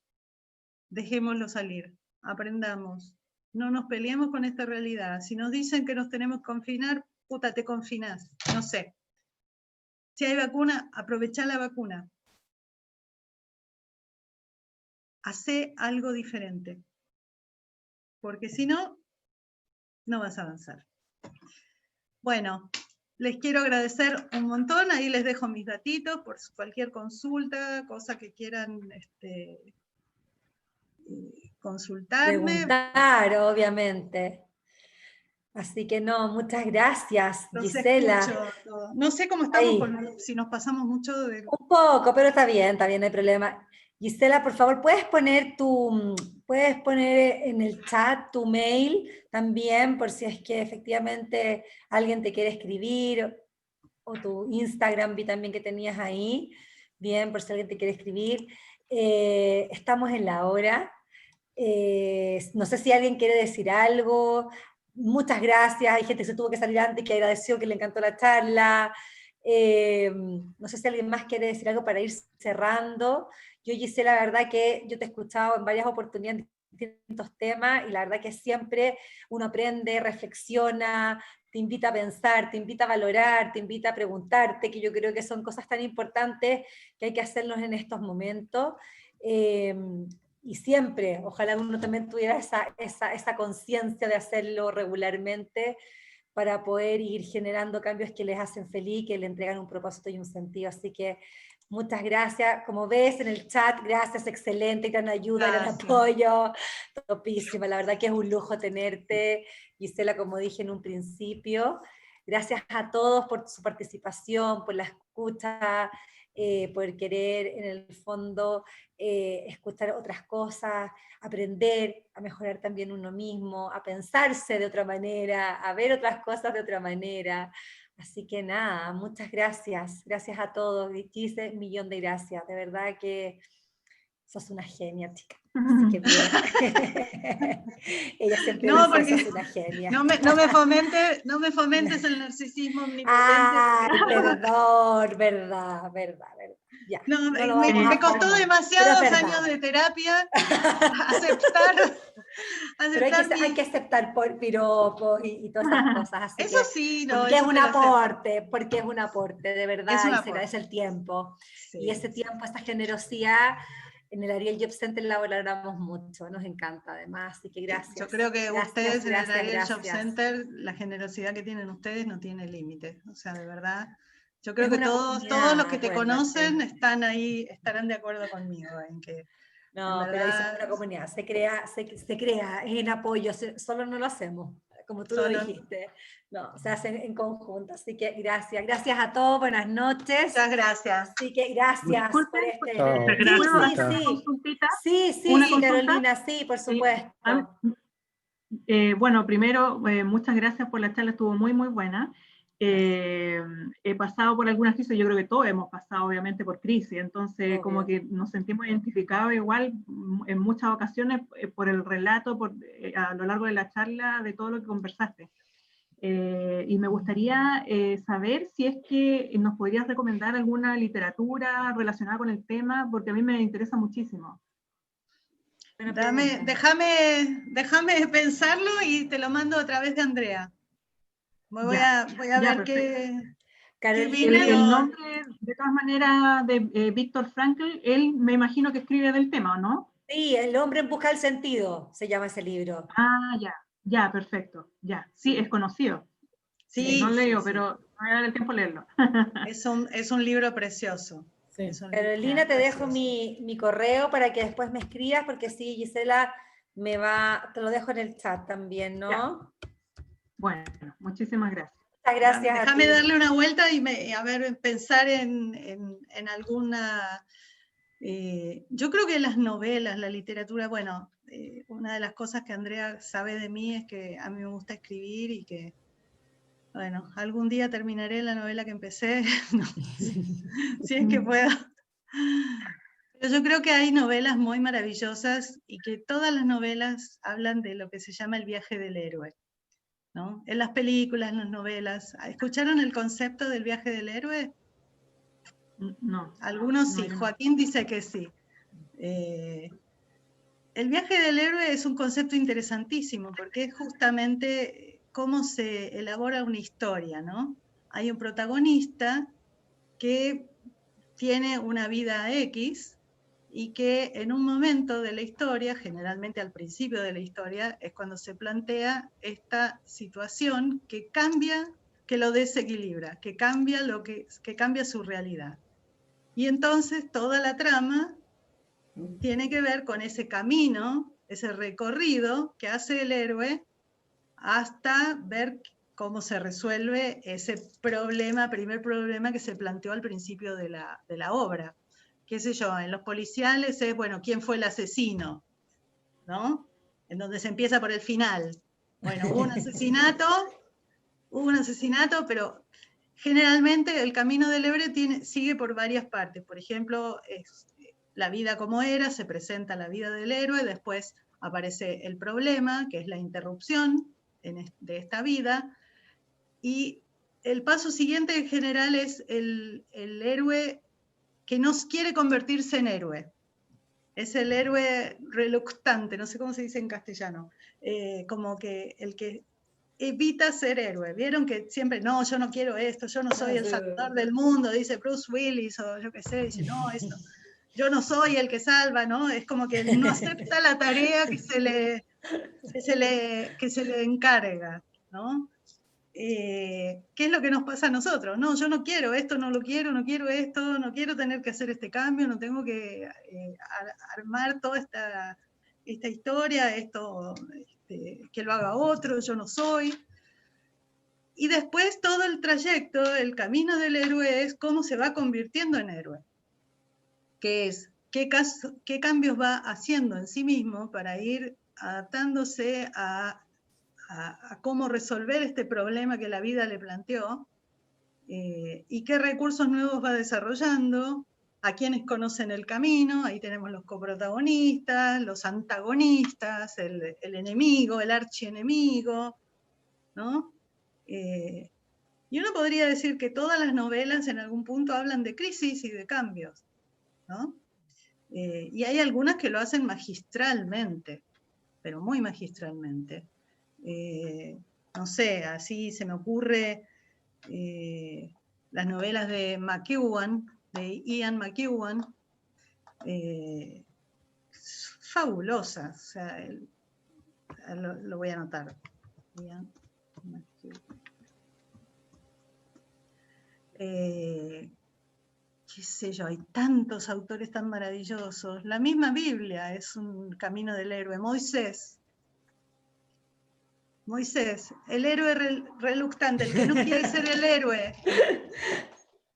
A: dejémoslo salir, aprendamos. No nos peleemos con esta realidad. Si nos dicen que nos tenemos que confinar, puta, te confinás, no sé. Si hay vacuna, aprovechá la vacuna. Hacé algo diferente. Porque si no, no vas a avanzar. Bueno, les quiero agradecer un montón. Ahí les dejo mis datitos por cualquier consulta, cosa que quieran consultarme.
B: Preguntar, obviamente. Así que no, muchas gracias,
A: Los
B: Gisela.
A: escucho todo. No sé cómo estamos, si nos pasamos mucho de...
B: Un poco, pero está bien, no hay problema. Gisela, por favor, ¿puedes poner en el chat tu mail también, por si es que efectivamente alguien te quiere escribir, o tu Instagram, vi también que tenías ahí, bien, por si alguien te quiere escribir. Estamos en la hora. No sé si alguien quiere decir algo. Muchas gracias, hay gente que se tuvo que salir antes, que agradeció, que le encantó la charla. No sé si alguien más quiere decir algo para ir cerrando. Yo, Gisela, la verdad que yo te he escuchado en varias oportunidades en distintos temas, y la verdad que siempre uno aprende, reflexiona, te invita a pensar, te invita a valorar, te invita a preguntarte, que yo creo que son cosas tan importantes que hay que hacerlos en estos momentos. Y siempre, ojalá uno también tuviera esa conciencia de hacerlo regularmente para poder ir generando cambios que les hacen feliz, que le entregan un propósito y un sentido. Así que muchas gracias. Como ves en el chat, gracias, excelente, gran ayuda, gran apoyo, topísima. La verdad que es un lujo tenerte, Gisela, como dije en un principio. Gracias a todos por su participación, por la escucha, por querer en el fondo escuchar otras cosas, aprender a mejorar también uno mismo, a pensarse de otra manera, a ver otras cosas de otra manera. Así que nada, muchas gracias. Gracias a todos. Gise, un millón de gracias. De verdad que sos una genia, chica. Así que bien. Ella siempre dice, sos una genia.
A: No me fomentes el narcisismo omnipotente.
B: Ay, perdón, verdad. Ya,
A: no,
B: no
A: me costó demasiados años de terapia aceptar.
B: Pero hay que aceptar piropos y todas esas cosas. Así
A: eso
B: que,
A: sí, no.
B: porque es un aporte, de verdad, y se agradece el tiempo. Sí, y ese tiempo, esa generosidad, en el Ariel Job Center la valoramos mucho, nos encanta además, así que gracias.
A: Yo creo que ustedes en el Ariel Job Center, la generosidad que tienen ustedes no tiene límite, o sea, de verdad, Yo creo
B: Es
A: que
B: una
A: todos los
B: comunidad,
A: que te
B: acuérdate.
A: conocen están ahí, estarán de acuerdo conmigo en que
B: No,
A: en
B: pero ahí somos
A: verdad
B: una comunidad, se crea en apoyo, solo no lo hacemos, como tú lo
A: solo.
B: dijiste. No, se hace en conjunto. Así que gracias a todos, buenas noches.
A: Muchas gracias.
B: Así que gracias
C: Disculpen,
B: por este.
E: Chao.
B: Sí,
C: ¿puedo
B: sí,
C: hacer una
B: sí.
C: consultita?
B: Sí,
C: ¿Una
B: sí,
C: consulta?
B: Carolina, sí, por supuesto.
C: Bueno, primero, muchas gracias por la charla, estuvo muy, muy buena. He pasado por algunas crisis, yo creo que todos hemos pasado obviamente por crisis, entonces como
B: Obvio.
C: que nos sentimos identificados igual en muchas ocasiones por el relato, a lo largo de la charla, de todo lo que conversaste. Y me gustaría saber si es que nos podrías recomendar alguna literatura relacionada con el tema, porque a mí me interesa muchísimo.
B: Buena pregunta.
A: Déjame pensarlo y te lo mando a través de Andrea. Voy a
C: ya,
A: ver qué
B: Carolina,
C: el
A: opinión.
C: nombre, de todas maneras, de Víctor Frankl, él me imagino que escribe del tema, ¿no?
B: sí, El hombre en busca del sentido, se llama ese libro.
C: Ah, ya, perfecto, ya. Sí, es conocido.
A: Sí,
C: No
A: sí,
C: leo,
A: sí.
C: pero no me da el tiempo de leerlo.
A: Es un libro precioso.
C: Sí.
A: Es un libro
B: Carolina, te dejo
A: precioso.
B: mi correo para que después me escribas, porque sí, Gisela te lo dejo en el chat también, ¿no?
C: Ya. Bueno, muchísimas gracias.
B: Muchas gracias a
A: Déjame
B: ti.
A: darle una vuelta y a ver, pensar en alguna. Yo creo que las novelas, la literatura, bueno, una de las cosas que Andrea sabe de mí es que a mí me gusta escribir y que, bueno, algún día terminaré la novela que empecé, no, si es que puedo. Pero yo creo que hay novelas muy maravillosas y que todas las novelas hablan de lo que se llama el viaje del héroe, ¿no? En las películas, en las novelas. ¿Escucharon el concepto del viaje del héroe?
C: No.
A: Algunos
C: No,
A: sí,
C: yo no.
A: Joaquín dice que sí. El viaje del héroe es un concepto interesantísimo porque es justamente cómo se elabora una historia, ¿no? Hay un protagonista que tiene una vida X y que en un momento de la historia, generalmente al principio de la historia, es cuando se plantea esta situación que cambia, que lo desequilibra, que cambia que cambia su realidad. Y entonces toda la trama tiene que ver con ese camino, ese recorrido que hace el héroe hasta ver cómo se resuelve ese primer problema que se planteó al principio de la obra. Qué sé yo, en los policiales es, bueno, ¿quién fue el asesino? ¿No? En donde se empieza por el final. Bueno, hubo un asesinato, pero generalmente el camino del héroe sigue por varias partes. Por ejemplo, la vida como era, se presenta la vida del héroe, después aparece el problema, que es la interrupción de esta vida, y el paso siguiente en general es el héroe que no quiere convertirse en héroe. Es el héroe reluctante, no sé cómo se dice en castellano, como que el que evita ser héroe. Vieron que siempre, no, yo no quiero esto, yo no soy el salvador del mundo, dice Bruce Willis, o yo qué sé, dice, no, esto, yo no soy el que salva, ¿no? Es como que no acepta la tarea que se le encarga, ¿no? ¿Qué es lo que nos pasa a nosotros? No, yo no quiero esto, no lo quiero, no quiero esto, no quiero tener que hacer este cambio, no tengo que armar toda esta historia, esto, que lo haga otro, yo no soy. Y después todo el trayecto, el camino del héroe es cómo se va convirtiendo en héroe, que es qué cambios va haciendo en sí mismo para ir adaptándose a cómo resolver este problema que la vida le planteó, y qué recursos nuevos va desarrollando, a quienes conocen el camino, ahí tenemos los coprotagonistas, los antagonistas, el enemigo, el archienemigo, ¿no? Y uno podría decir que todas las novelas en algún punto hablan de crisis y de cambios, ¿no? Y hay algunas que lo hacen magistralmente, pero muy magistralmente. No sé, así se me ocurre las novelas de McEwan, de Ian McEwan, fabulosas, o sea, lo voy a anotar. Ian McEwan. qué sé yo, hay tantos autores tan maravillosos. La misma Biblia es un camino del héroe. Moisés, el héroe reluctante, el que no quiere ser el héroe,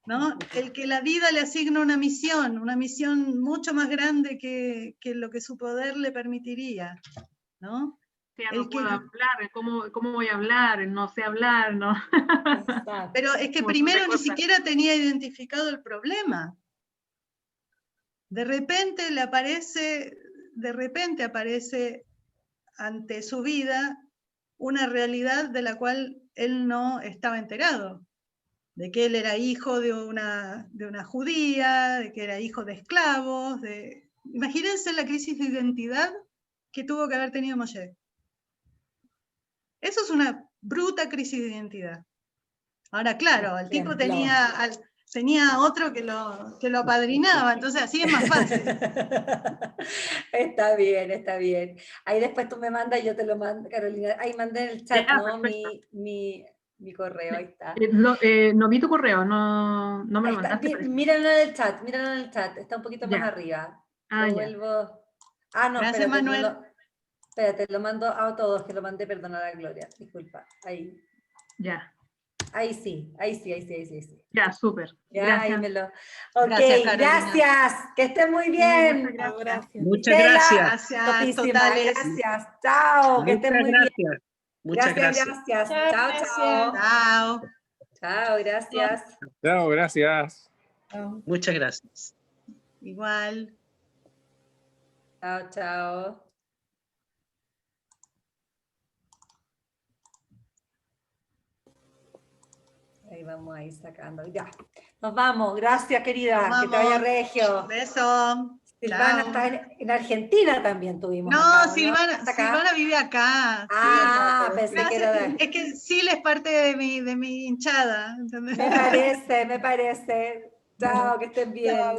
A: ¿no? El que la vida le asigna una misión mucho más grande que lo que su poder le permitiría, ¿no?
C: Ya no puedo hablar, ¿cómo voy a hablar? No sé hablar, ¿no?
D: Exacto.
A: Pero es que primero ni siquiera tenía identificado el problema. De repente aparece ante su vida una realidad de la cual él no estaba enterado, de que él era hijo de una judía, de que era hijo de esclavos. Imagínense la crisis de identidad que tuvo que haber tenido Moshe. Eso es una bruta crisis de identidad. Ahora, claro, el tipo tenía otro que lo apadrinaba, entonces así es más fácil.
B: Está bien, está bien. Ahí después tú me mandas y yo te lo mando, Carolina. Ahí mandé en el chat,
C: Ya,
B: ¿no? Mi correo, ahí está.
C: No vi tu correo, no me lo mandaste.
B: Míralo en el chat, está un poquito más arriba. Lo vuelvo. Ah, no,
A: Gracias,
B: espérate,
A: Manuel.
B: espérate, lo mando a todos, que lo mandé, perdona la Gloria, disculpa. Ahí.
C: Ya.
B: Ahí sí.
C: Ya, súper.
B: Ya,
C: Gracias.
B: ahí me lo. Ok,
A: gracias.
B: Que estén muy bien.
C: Sí, muchas gracias.
E: Muchas gracias.
A: Gracias, totales.
B: Gracias. Chao, que estén muy bien.
E: Muchas gracias.
B: Gracias. Chao.
A: Chao.
B: Chao, gracias.
F: Chao, gracias.
E: Muchas gracias.
A: Igual.
B: Chao. Ahí vamos a ir sacando. Ya. Nos vamos. Gracias, querida. Que te vaya regio.
A: Beso.
B: Silvana está en Argentina también tuvimos.
A: No,
B: acá,
A: Silvana vive acá.
B: Ah,
A: sí,
B: pensé que era de...
A: Es que Sil es parte de mi hinchada. ¿Entendés?
B: Me parece. Chao, que estén bien.
A: Chao.